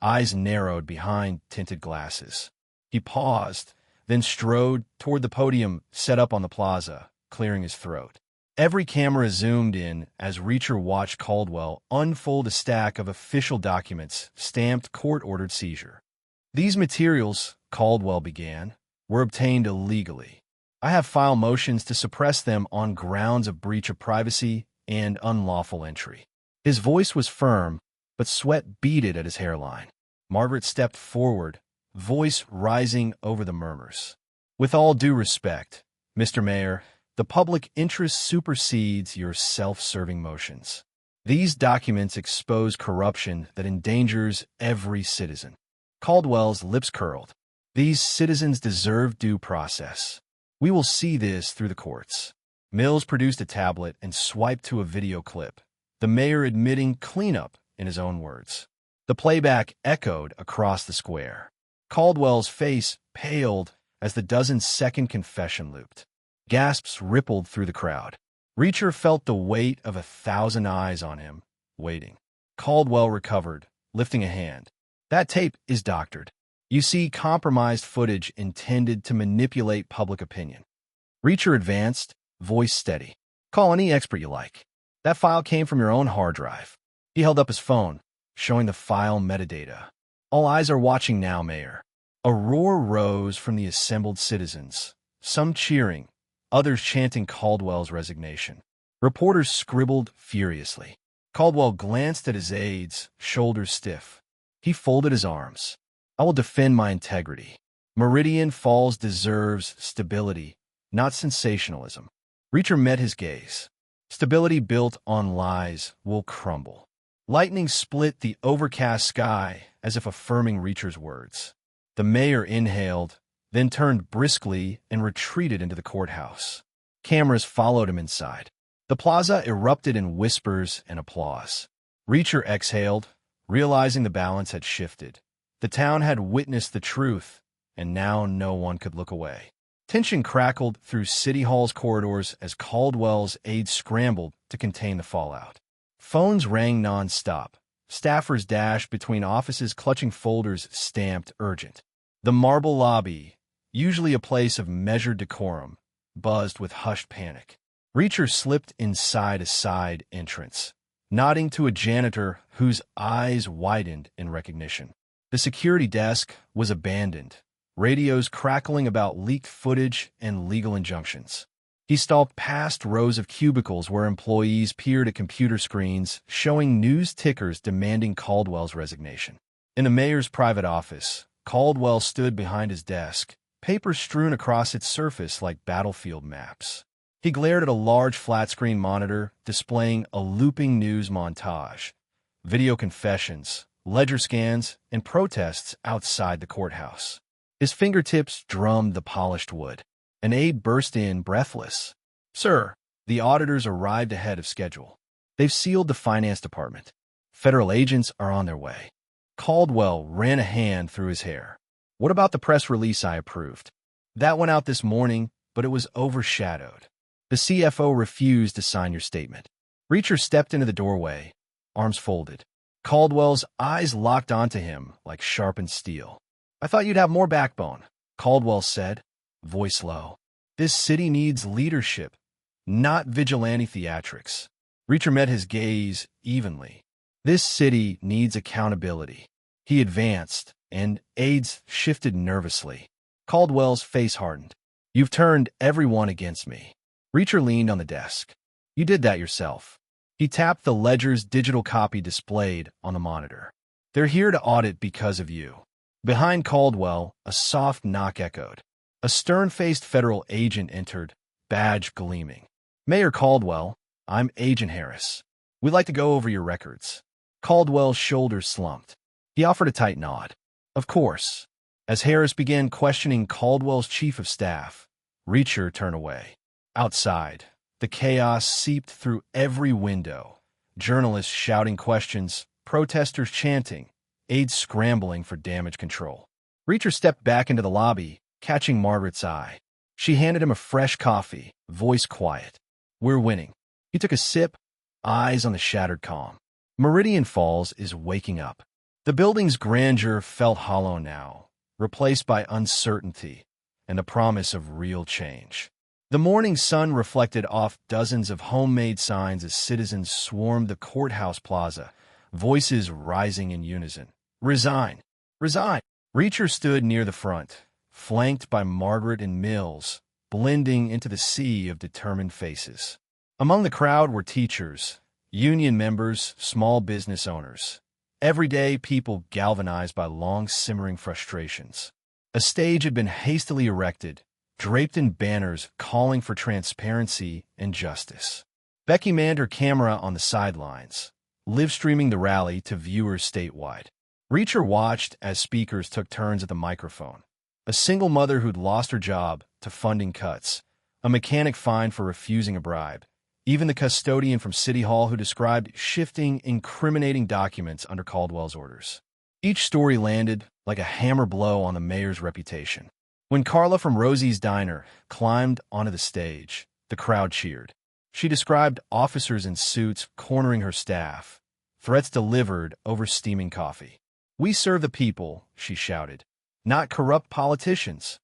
eyes narrowed behind tinted glasses. He paused, then strode toward the podium set up on the plaza, clearing his throat. Every camera zoomed in as Reacher watched Caldwell unfold a stack of official documents stamped court-ordered seizure. "These materials," Caldwell began, "were obtained illegally. I have filed motions to suppress them on grounds of breach of privacy and unlawful entry. His voice was firm, but sweat beaded at his hairline. Margaret stepped forward, voice rising over the murmurs. With all due respect, Mr. Mayor, the public interest supersedes your self-serving motions. These documents expose corruption that endangers every citizen. Caldwell's lips curled. These citizens deserve due process. We will see this through the courts. Mills produced a tablet and swiped to a video clip, the mayor admitting cleanup in his own words. The playback echoed across the square. Caldwell's face paled as the dozen-second confession looped. Gasps rippled through the crowd. Reacher felt the weight of 1,000 eyes on him, waiting. Caldwell recovered, lifting a hand. That tape is doctored. You see compromised footage intended to manipulate public opinion. Reacher advanced, voice steady. Call any expert you like. That file came from your own hard drive. He held up his phone, showing the file metadata. All eyes are watching now, Mayor. A roar rose from the assembled citizens, some cheering, others chanting Caldwell's resignation. Reporters scribbled furiously. Caldwell glanced at his aides, shoulders stiff. He folded his arms. I will defend my integrity. Meridian Falls deserves stability, not sensationalism. Reacher met his gaze. Stability built on lies will crumble. Lightning split the overcast sky as if affirming Reacher's words. The mayor inhaled, then turned briskly and retreated into the courthouse. Cameras followed him inside. The plaza erupted in whispers and applause. Reacher exhaled, realizing the balance had shifted. The town had witnessed the truth, and now no one could look away. Tension crackled through City Hall's corridors as Caldwell's aides scrambled to contain the fallout. Phones rang non-stop. Staffers dashed between offices clutching folders stamped urgent. The marble lobby, usually a place of measured decorum, buzzed with hushed panic. Reacher slipped inside a side entrance, nodding to a janitor whose eyes widened in recognition. The security desk was abandoned, radios crackling about leaked footage and legal injunctions. He stalked past rows of cubicles where employees peered at computer screens, showing news tickers demanding Caldwell's resignation. In the mayor's private office, Caldwell stood behind his desk, papers strewn across its surface like battlefield maps. He glared at a large flat-screen monitor displaying a looping news montage, video confessions, ledger scans, and protests outside the courthouse. His fingertips drummed the polished wood. An aide burst in, breathless. Sir, the auditors arrived ahead of schedule. They've sealed the finance department. Federal agents are on their way. Caldwell ran a hand through his hair. What about the press release I approved? That went out this morning, but it was overshadowed. The CFO refused to sign your statement. Reacher stepped into the doorway, arms folded. Caldwell's eyes locked onto him like sharpened steel. I thought you'd have more backbone, Caldwell said, voice low. This city needs leadership, not vigilante theatrics. Reacher met his gaze evenly. This city needs accountability. He advanced, and aides shifted nervously. Caldwell's face hardened. You've turned everyone against me. Reacher leaned on the desk. You did that yourself. He tapped the ledger's digital copy displayed on the monitor. They're here to audit because of you. Behind Caldwell, a soft knock echoed. A stern-faced federal agent entered, badge gleaming. Mayor Caldwell, I'm Agent Harris. We'd like to go over your records. Caldwell's shoulders slumped. He offered a tight nod. Of course. As Harris began questioning Caldwell's chief of staff, Reacher turned away. Outside, the chaos seeped through every window. Journalists shouting questions, protesters chanting, aides scrambling for damage control. Reacher stepped back into the lobby, catching Margaret's eye. She handed him a fresh coffee, voice quiet. We're winning. He took a sip, eyes on the shattered calm. Meridian Falls is waking up. The building's grandeur felt hollow now, replaced by uncertainty and the promise of real change. The morning sun reflected off dozens of homemade signs as citizens swarmed the courthouse plaza, voices rising in unison. Resign! Resign! Reacher stood near the front, flanked by Margaret and Mills, blending into the sea of determined faces. Among the crowd were teachers, union members, small business owners, everyday people galvanized by long-simmering frustrations. A stage had been hastily erected, draped in banners calling for transparency and justice. Becky manned her camera on the sidelines, live-streaming the rally to viewers statewide. Reacher watched as speakers took turns at the microphone. A single mother who'd lost her job to funding cuts, a mechanic fined for refusing a bribe, even the custodian from City Hall who described shifting, incriminating documents under Caldwell's orders. Each story landed like a hammer blow on the mayor's reputation. When Carla from Rosie's Diner climbed onto the stage, the crowd cheered. She described officers in suits cornering her staff, threats delivered over steaming coffee. "We serve the people," she shouted, "not corrupt politicians."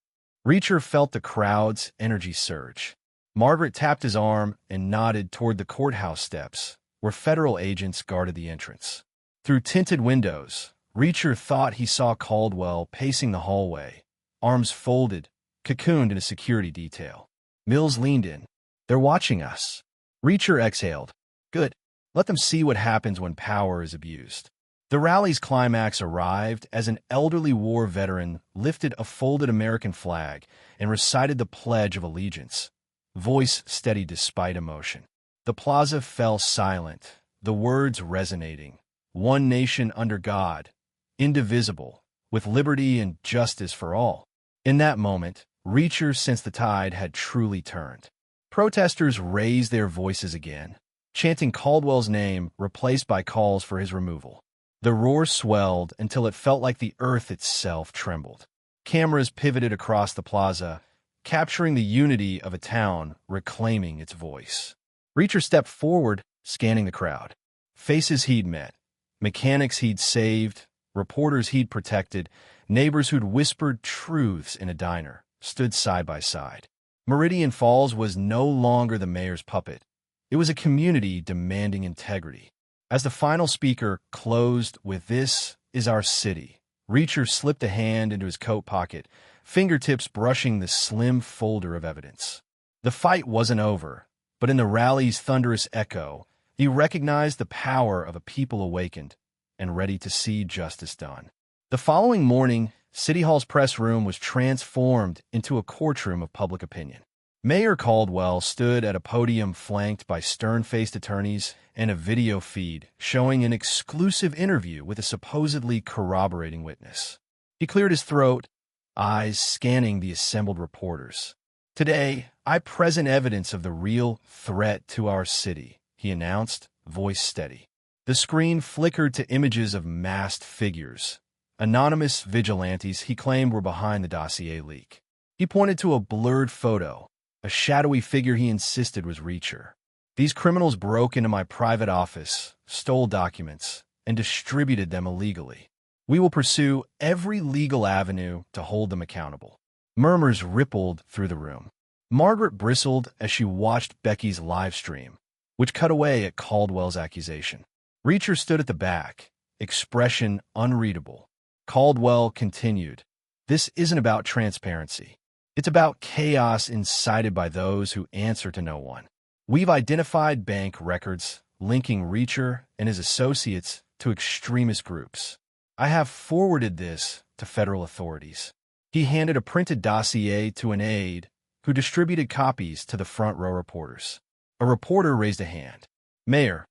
Reacher felt the crowd's energy surge. Margaret tapped his arm and nodded toward the courthouse steps, where federal agents guarded the entrance. Through tinted windows, Reacher thought he saw Caldwell pacing the hallway, arms folded, cocooned in a security detail. Mills leaned in. "They're watching us." Reacher exhaled. "Good. Let them see what happens when power is abused." The rally's climax arrived as an elderly war veteran lifted a folded American flag and recited the Pledge of Allegiance, voice steady despite emotion. The plaza fell silent, the words resonating. One nation under God, indivisible, with liberty and justice for all. In that moment, Reacher sensed the tide had truly turned. Protesters raised their voices again, chanting Caldwell's name replaced by calls for his removal. The roar swelled until it felt like the earth itself trembled. Cameras pivoted across the plaza, capturing the unity of a town reclaiming its voice. Reacher stepped forward, scanning the crowd. Faces he'd met, mechanics he'd saved, reporters he'd protected, neighbors who'd whispered truths in a diner, stood side by side. Meridian Falls was no longer the mayor's puppet. It was a community demanding integrity. As the final speaker closed with "This is our city," Reacher slipped a hand into his coat pocket, fingertips brushing the slim folder of evidence. The fight wasn't over, but in the rally's thunderous echo, he recognized the power of a people awakened and ready to see justice done. The following morning, City Hall's press room was transformed into a courtroom of public opinion. Mayor Caldwell stood at a podium flanked by stern-faced attorneys and a video feed showing an exclusive interview with a supposedly corroborating witness. He cleared his throat, eyes scanning the assembled reporters. "Today, I present evidence of the real threat to our city," he announced, voice steady. The screen flickered to images of masked figures, anonymous vigilantes he claimed were behind the dossier leak. He pointed to a blurred photo, a shadowy figure he insisted was Reacher. "These criminals broke into my private office, stole documents, and distributed them illegally. We will pursue every legal avenue to hold them accountable." Murmurs rippled through the room. Margaret bristled as she watched Becky's live stream, which cut away at Caldwell's accusation. Reacher stood at the back, expression unreadable. Caldwell continued, "This isn't about transparency. It's about chaos incited by those who answer to no one. We've identified bank records linking Reacher and his associates to extremist groups. I have forwarded this to federal authorities." He handed a printed dossier to an aide who distributed copies to the front row reporters. A reporter raised a hand. "Mayor,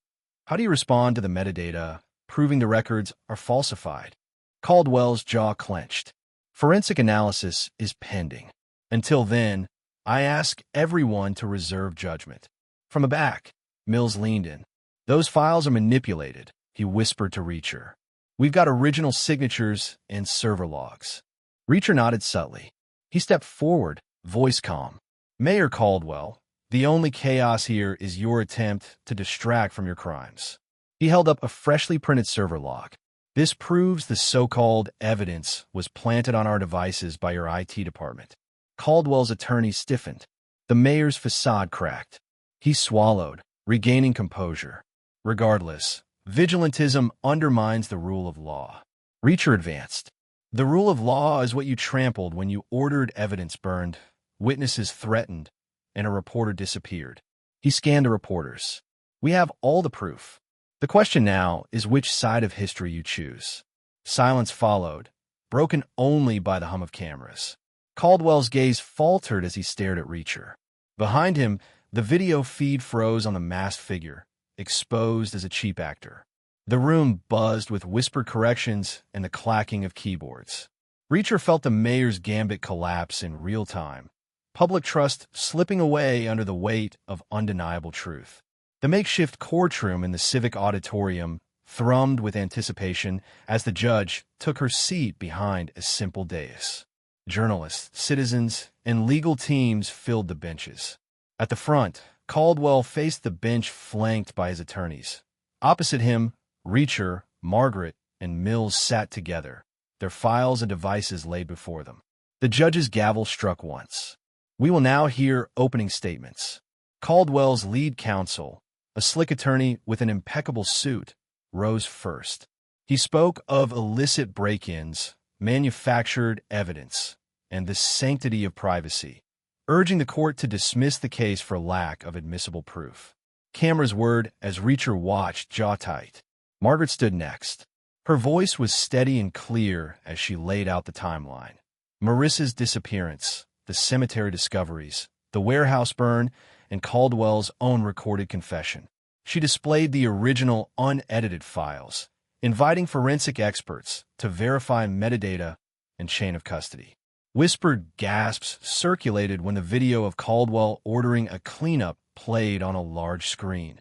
how do you respond to the metadata proving the records are falsified?" Caldwell's jaw clenched. "Forensic analysis is pending. Until then, I ask everyone to reserve judgment." From the back, Mills leaned in. "Those files are manipulated," he whispered to Reacher. "We've got original signatures and server logs." Reacher nodded subtly. He stepped forward, voice calm. "Mayor Caldwell, the only chaos here is your attempt to distract from your crimes." He held up a freshly printed server log. "This proves the so-called evidence was planted on our devices by your IT department." Caldwell's attorney stiffened. The mayor's facade cracked. He swallowed, regaining composure. "Regardless, vigilantism undermines the rule of law." Reacher advanced. "The rule of law is what you trampled when you ordered evidence burned. witnesses threatened, and a reporter disappeared. He scanned the reporters. We have all the proof. The question now is which side of history you choose. Silence followed, broken only by the hum of cameras. Caldwell's gaze faltered as he stared at Reacher. Behind him, the video feed froze on the masked figure, exposed as a cheap actor. The room buzzed with whispered corrections and the clacking of keyboards. Reacher felt the mayor's gambit collapse in real time, public trust slipping away under the weight of undeniable truth. The makeshift courtroom in the Civic Auditorium thrummed with anticipation as the judge took her seat behind a simple dais. Journalists, citizens, and legal teams filled the benches. At the front, Caldwell faced the bench flanked by his attorneys. Opposite him, Reacher, Margaret, and Mills sat together, their files and devices laid before them. The judge's gavel struck once. We will now hear opening statements. Caldwell's lead counsel, a slick attorney with an impeccable suit, rose first. He spoke of illicit break-ins, manufactured evidence, and the sanctity of privacy, urging the court to dismiss the case for lack of admissible proof. Cameras whirred as Reacher watched, jaw tight. Margaret stood next. Her voice was steady and clear as she laid out the timeline. Marissa's disappearance, the cemetery discoveries, the warehouse burn, and Caldwell's own recorded confession. She displayed the original unedited files, inviting forensic experts to verify metadata and chain of custody. Whispered gasps circulated when the video of Caldwell ordering a cleanup played on a large screen.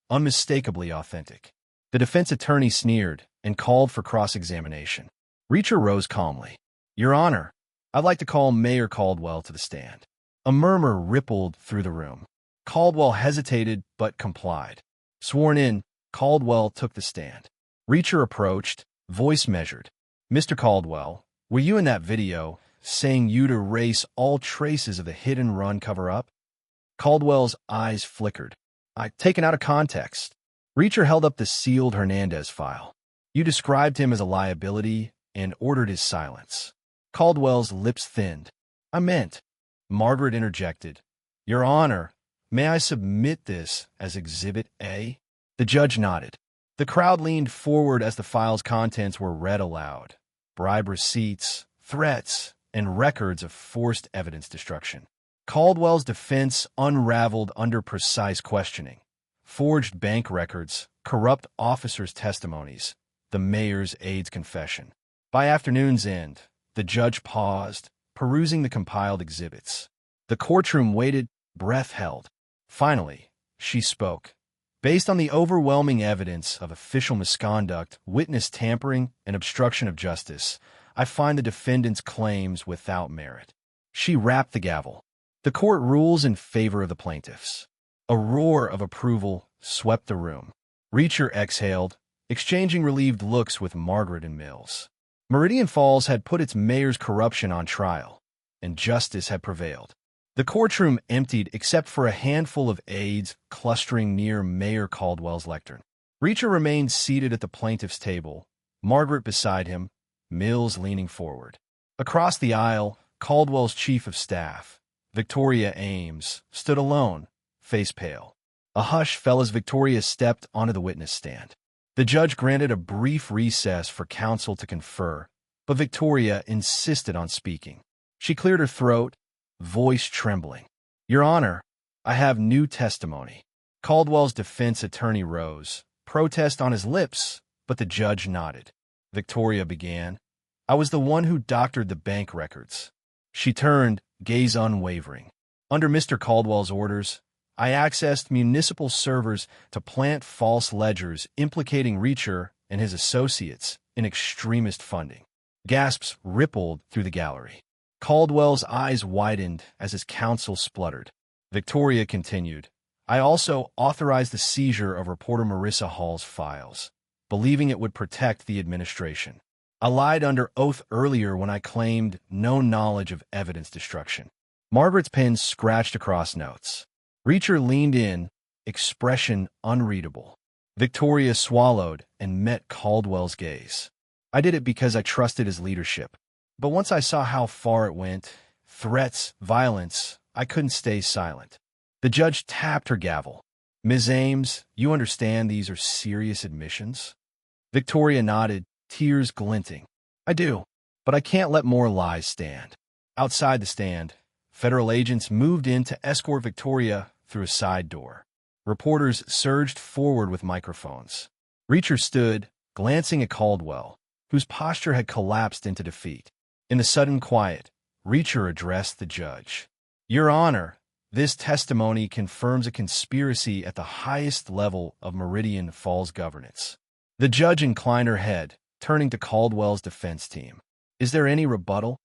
Unmistakably authentic. The defense attorney sneered and called for cross-examination. Reacher rose calmly. Your Honor, I'd like to call Mayor Caldwell to the stand. A murmur rippled through the room. Caldwell hesitated but complied. Sworn in, Caldwell took the stand. Reacher approached, voice measured. Mr. Caldwell, were you in that video saying you'd erase all traces of the hit-and-run cover-up? Caldwell's eyes flickered. Taken out of context. Reacher held up the sealed Hernandez file. You described him as a liability and ordered his silence. Caldwell's lips thinned. I meant. Margaret interjected. Your Honor, may I submit this as Exhibit A? The judge nodded. The crowd leaned forward as the file's contents were read aloud. Bribe receipts, threats, and records of forced evidence destruction. Caldwell's defense unraveled under precise questioning. Forged bank records, corrupt officers' testimonies, the mayor's aide's confession. By afternoon's end, the judge paused, perusing the compiled exhibits. The courtroom waited, breath held. Finally, she spoke. Based on the overwhelming evidence of official misconduct, witness tampering, and obstruction of justice, I find the defendant's claims without merit. She rapped the gavel. The court rules in favor of the plaintiffs. A roar of approval swept the room. Reacher exhaled, exchanging relieved looks with Margaret and Mills. Meridian Falls had put its mayor's corruption on trial, and justice had prevailed. The courtroom emptied except for a handful of aides clustering near Mayor Caldwell's lectern. Reacher remained seated at the plaintiff's table, Margaret beside him, Mills leaning forward. Across the aisle, Caldwell's chief of staff, Victoria Ames, stood alone, face pale. A hush fell as Victoria stepped onto the witness stand. The judge granted a brief recess for counsel to confer, but Victoria insisted on speaking. She cleared her throat, voice trembling. Your Honor, I have new testimony. Caldwell's defense attorney rose, protest on his lips, but the judge nodded. Victoria began. I was the one who doctored the bank records. She turned, gaze unwavering. Under Mr. Caldwell's orders, I accessed municipal servers to plant false ledgers implicating Reacher and his associates in extremist funding. Gasps rippled through the gallery. Caldwell's eyes widened as his counsel spluttered. Victoria continued, I also authorized the seizure of reporter Marissa Hall's files, believing it would protect the administration. I lied under oath earlier when I claimed no knowledge of evidence destruction. Margaret's pen scratched across notes. Reacher leaned in, expression unreadable. Victoria swallowed and met Caldwell's gaze. I did it because I trusted his leadership. But once I saw how far it went, threats, violence. I couldn't stay silent. The judge tapped her gavel. Ms. Ames, you understand these are serious admissions? Victoria nodded, tears glinting. I do, but I can't let more lies stand. Outside the stand, federal agents moved in to escort Victoria through a side door. Reporters surged forward with microphones. Reacher stood, glancing at Caldwell, whose posture had collapsed into defeat. In the sudden quiet, Reacher addressed the judge. Your Honor, this testimony confirms a conspiracy at the highest level of Meridian Falls governance. The judge inclined her head, turning to Caldwell's defense team. Is there any rebuttal?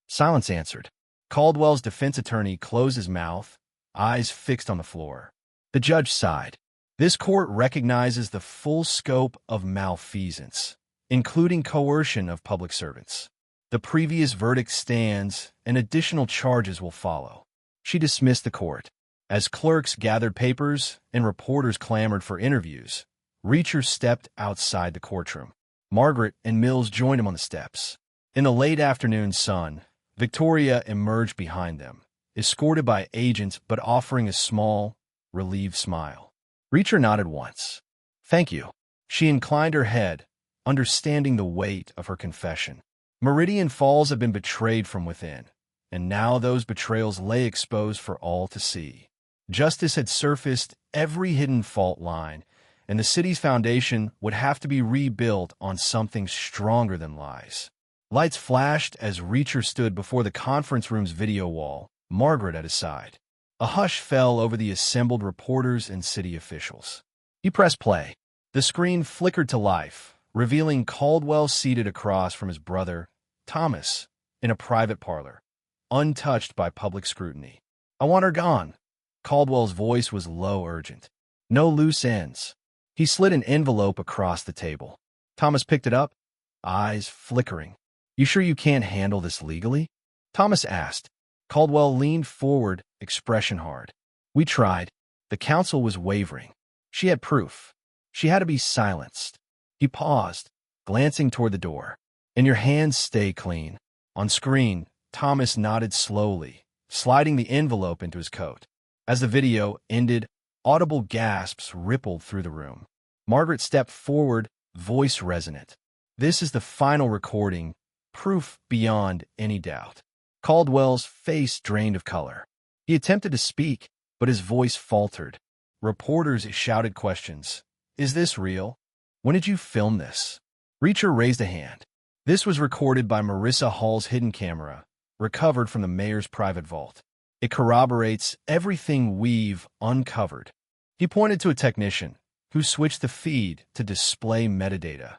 Silence answered. Caldwell's defense attorney closed his mouth, eyes fixed on the floor. The judge sighed. This court recognizes the full scope of malfeasance, including coercion of public servants. The previous verdict stands, and additional charges will follow. She dismissed the court. As clerks gathered papers and reporters clamored for interviews, Reacher stepped outside the courtroom. Margaret and Mills joined him on the steps. In the late afternoon sun, Victoria emerged behind them, escorted by agents but offering a small, relieved smile. Reacher nodded once. Thank you. She inclined her head, understanding the weight of her confession. Meridian Falls had been betrayed from within, and now those betrayals lay exposed for all to see. Justice had surfaced every hidden fault line, and the city's foundation would have to be rebuilt on something stronger than lies. Lights flashed as Reacher stood before the conference room's video wall, Margaret at his side. A hush fell over the assembled reporters and city officials. He pressed play. The screen flickered to life, revealing Caldwell seated across from his brother, Thomas, in a private parlor, untouched by public scrutiny. I want her gone. Caldwell's voice was low, urgent. No loose ends. He slid an envelope across the table. Thomas picked it up, eyes flickering. You sure you can't handle this legally? Thomas asked. Caldwell leaned forward, expression hard. We tried. The counsel was wavering. She had proof. She had to be silenced. He paused, glancing toward the door. And your hands stay clean. On screen, Thomas nodded slowly, sliding the envelope into his coat. As the video ended, audible gasps rippled through the room. Margaret stepped forward, voice resonant. This is the final recording, proof beyond any doubt. Caldwell's face drained of color. He attempted to speak, but his voice faltered. Reporters shouted questions. Is this real? When did you film this? Reacher raised a hand. This was recorded by Marissa Hall's hidden camera, recovered from the mayor's private vault. It corroborates everything we've uncovered. He pointed to a technician who switched the feed to display metadata.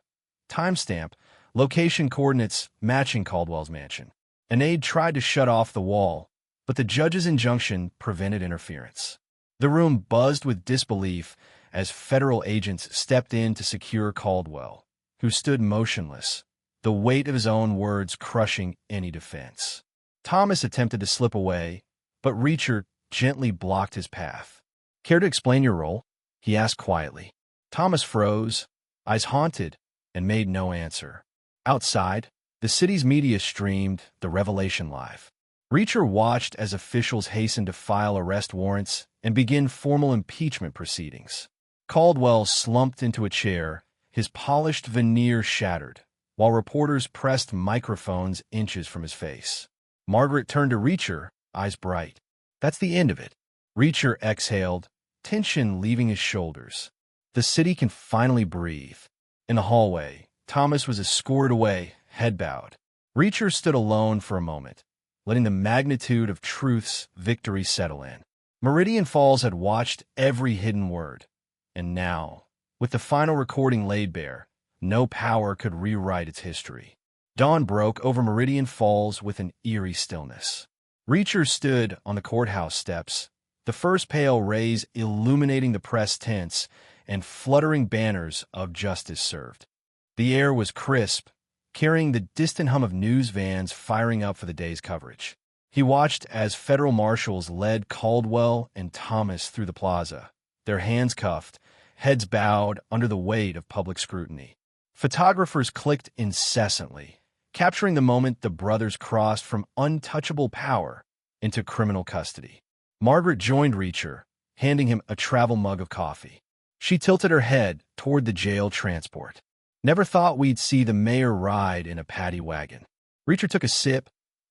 Timestamp, location coordinates matching Caldwell's mansion. An aide tried to shut off the wall, but the judge's injunction prevented interference. The room buzzed with disbelief as federal agents stepped in to secure Caldwell, who stood motionless, the weight of his own words crushing any defense. Thomas attempted to slip away, but Reacher gently blocked his path. Care to explain your role? He asked quietly. Thomas froze, eyes haunted, and made no answer. Outside, the city's media streamed the revelation live. Reacher watched as officials hastened to file arrest warrants and begin formal impeachment proceedings. Caldwell slumped into a chair, his polished veneer shattered, while reporters pressed microphones inches from his face. Margaret turned to Reacher, eyes bright. That's the end of it. Reacher exhaled, tension leaving his shoulders. The city can finally breathe. In the hallway, Thomas was escorted away, head bowed. Reacher stood alone for a moment, letting the magnitude of truth's victory settle in. Meridian Falls had watched every hidden word, and now, with the final recording laid bare, no power could rewrite its history. Dawn broke over Meridian Falls with an eerie stillness. Reacher stood on the courthouse steps, the first pale rays illuminating the press tents and fluttering banners of justice served. The air was crisp, carrying the distant hum of news vans firing up for the day's coverage. He watched as federal marshals led Caldwell and Thomas through the plaza, their hands cuffed, heads bowed under the weight of public scrutiny. Photographers clicked incessantly, capturing the moment the brothers crossed from untouchable power into criminal custody. Margaret joined Reacher, handing him a travel mug of coffee. She tilted her head toward the jail transport. Never thought we'd see the mayor ride in a paddy wagon. Reacher took a sip,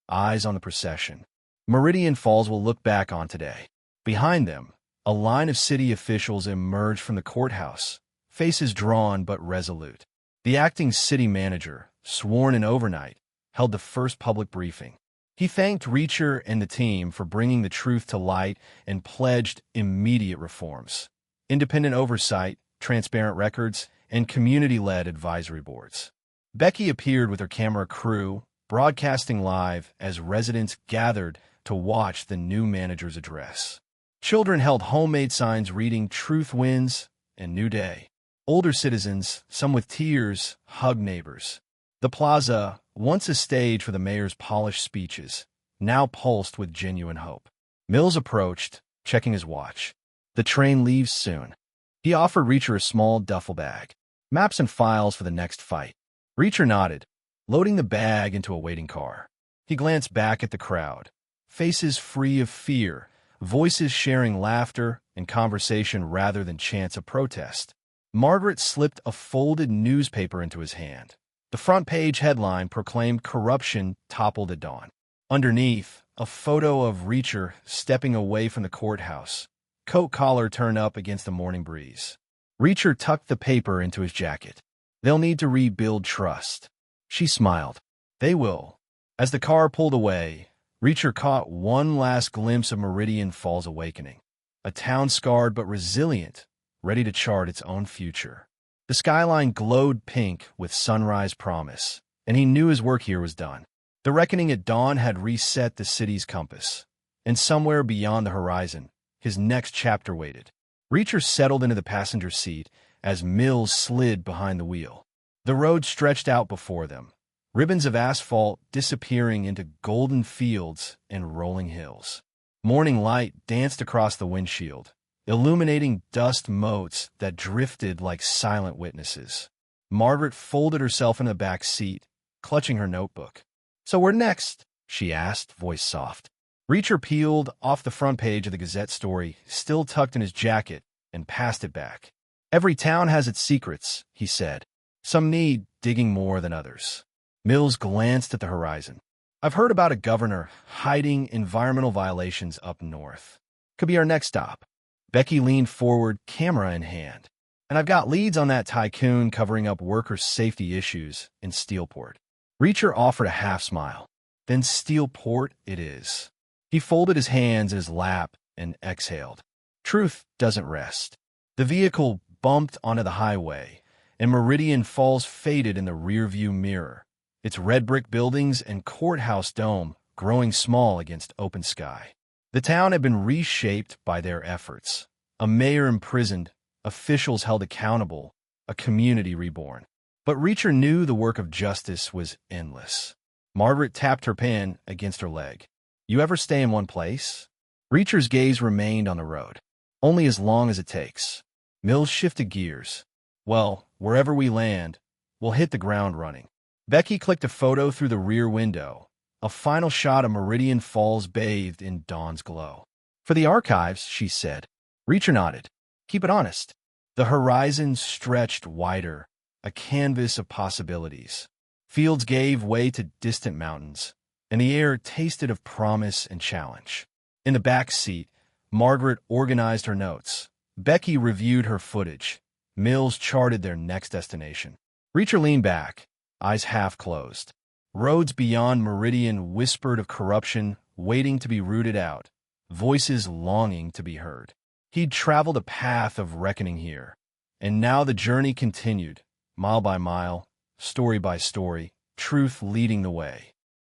eyes on the procession. Meridian Falls will look back on today. Behind them, a line of city officials emerged from the courthouse, faces drawn but resolute. The acting city manager, sworn in overnight, held the first public briefing. He thanked Reacher and the team for bringing the truth to light and pledged immediate reforms: independent oversight, transparent records, and community-led advisory boards. Becky appeared with her camera crew, broadcasting live as residents gathered to watch the new manager's address. Children held homemade signs reading "Truth Wins" and "New Day." Older citizens, some with tears, hugged neighbors. The plaza, once a stage for the mayor's polished speeches, now pulsed with genuine hope. Mills approached, checking his watch. "The train leaves soon." He offered Reacher a small duffel bag. "Maps and files for the next fight." Reacher nodded, loading the bag into a waiting car. He glanced back at the crowd. Faces free of fear, voices sharing laughter and conversation rather than chants of protest. Margaret slipped a folded newspaper into his hand. The front page headline proclaimed corruption toppled at dawn. Underneath, a photo of Reacher stepping away from the courthouse, coat collar turned up against the morning breeze. Reacher tucked the paper into his jacket. "They'll need to rebuild trust." She smiled. "They will." As the car pulled away, Reacher caught one last glimpse of Meridian Falls awakening. A town scarred but resilient, ready to chart its own future. The skyline glowed pink with sunrise promise, and he knew his work here was done. The reckoning at dawn had reset the city's compass, and somewhere beyond the horizon, his next chapter waited. Reacher settled into the passenger seat as Mills slid behind the wheel. The road stretched out before them, ribbons of asphalt disappearing into golden fields and rolling hills. Morning light danced across the windshield, illuminating dust motes that drifted like silent witnesses. Margaret folded herself in the back seat, clutching her notebook. "So where next?" she asked, voice soft. Reacher peeled off the front page of the Gazette story, still tucked in his jacket, and passed it back. "Every town has its secrets," he said. "Some need digging more than others." Mills glanced at the horizon. "I've heard about a governor hiding environmental violations up north. Could be our next stop." Becky leaned forward, camera in hand. "And I've got leads on that tycoon covering up worker safety issues in Steelport." Reacher offered a half smile. "Then Steelport it is." He folded his hands in his lap and exhaled. Truth doesn't rest. The vehicle bumped onto the highway, and Meridian Falls faded in the rearview mirror, its red brick buildings and courthouse dome growing small against open sky. The town had been reshaped by their efforts. A mayor imprisoned, officials held accountable, a community reborn. But Reacher knew the work of justice was endless. Margaret tapped her pen against her leg. "You ever stay in one place?" Reacher's gaze remained on the road. "Only as long as it takes." Mills shifted gears. "Well, wherever we land, we'll hit the ground running." Becky clicked a photo through the rear window, a final shot of Meridian Falls bathed in dawn's glow. "For the archives," she said. Reacher nodded. "Keep it honest." The horizon stretched wider, a canvas of possibilities. Fields gave way to distant mountains, and the air tasted of promise and challenge. In the back seat, Margaret organized her notes. Becky reviewed her footage. Mills charted their next destination. Reacher leaned back, eyes half closed. Roads beyond Meridian whispered of corruption waiting to be rooted out, voices longing to be heard. He'd traveled a path of reckoning here, and now the journey continued, mile by mile, story by story, truth leading the way.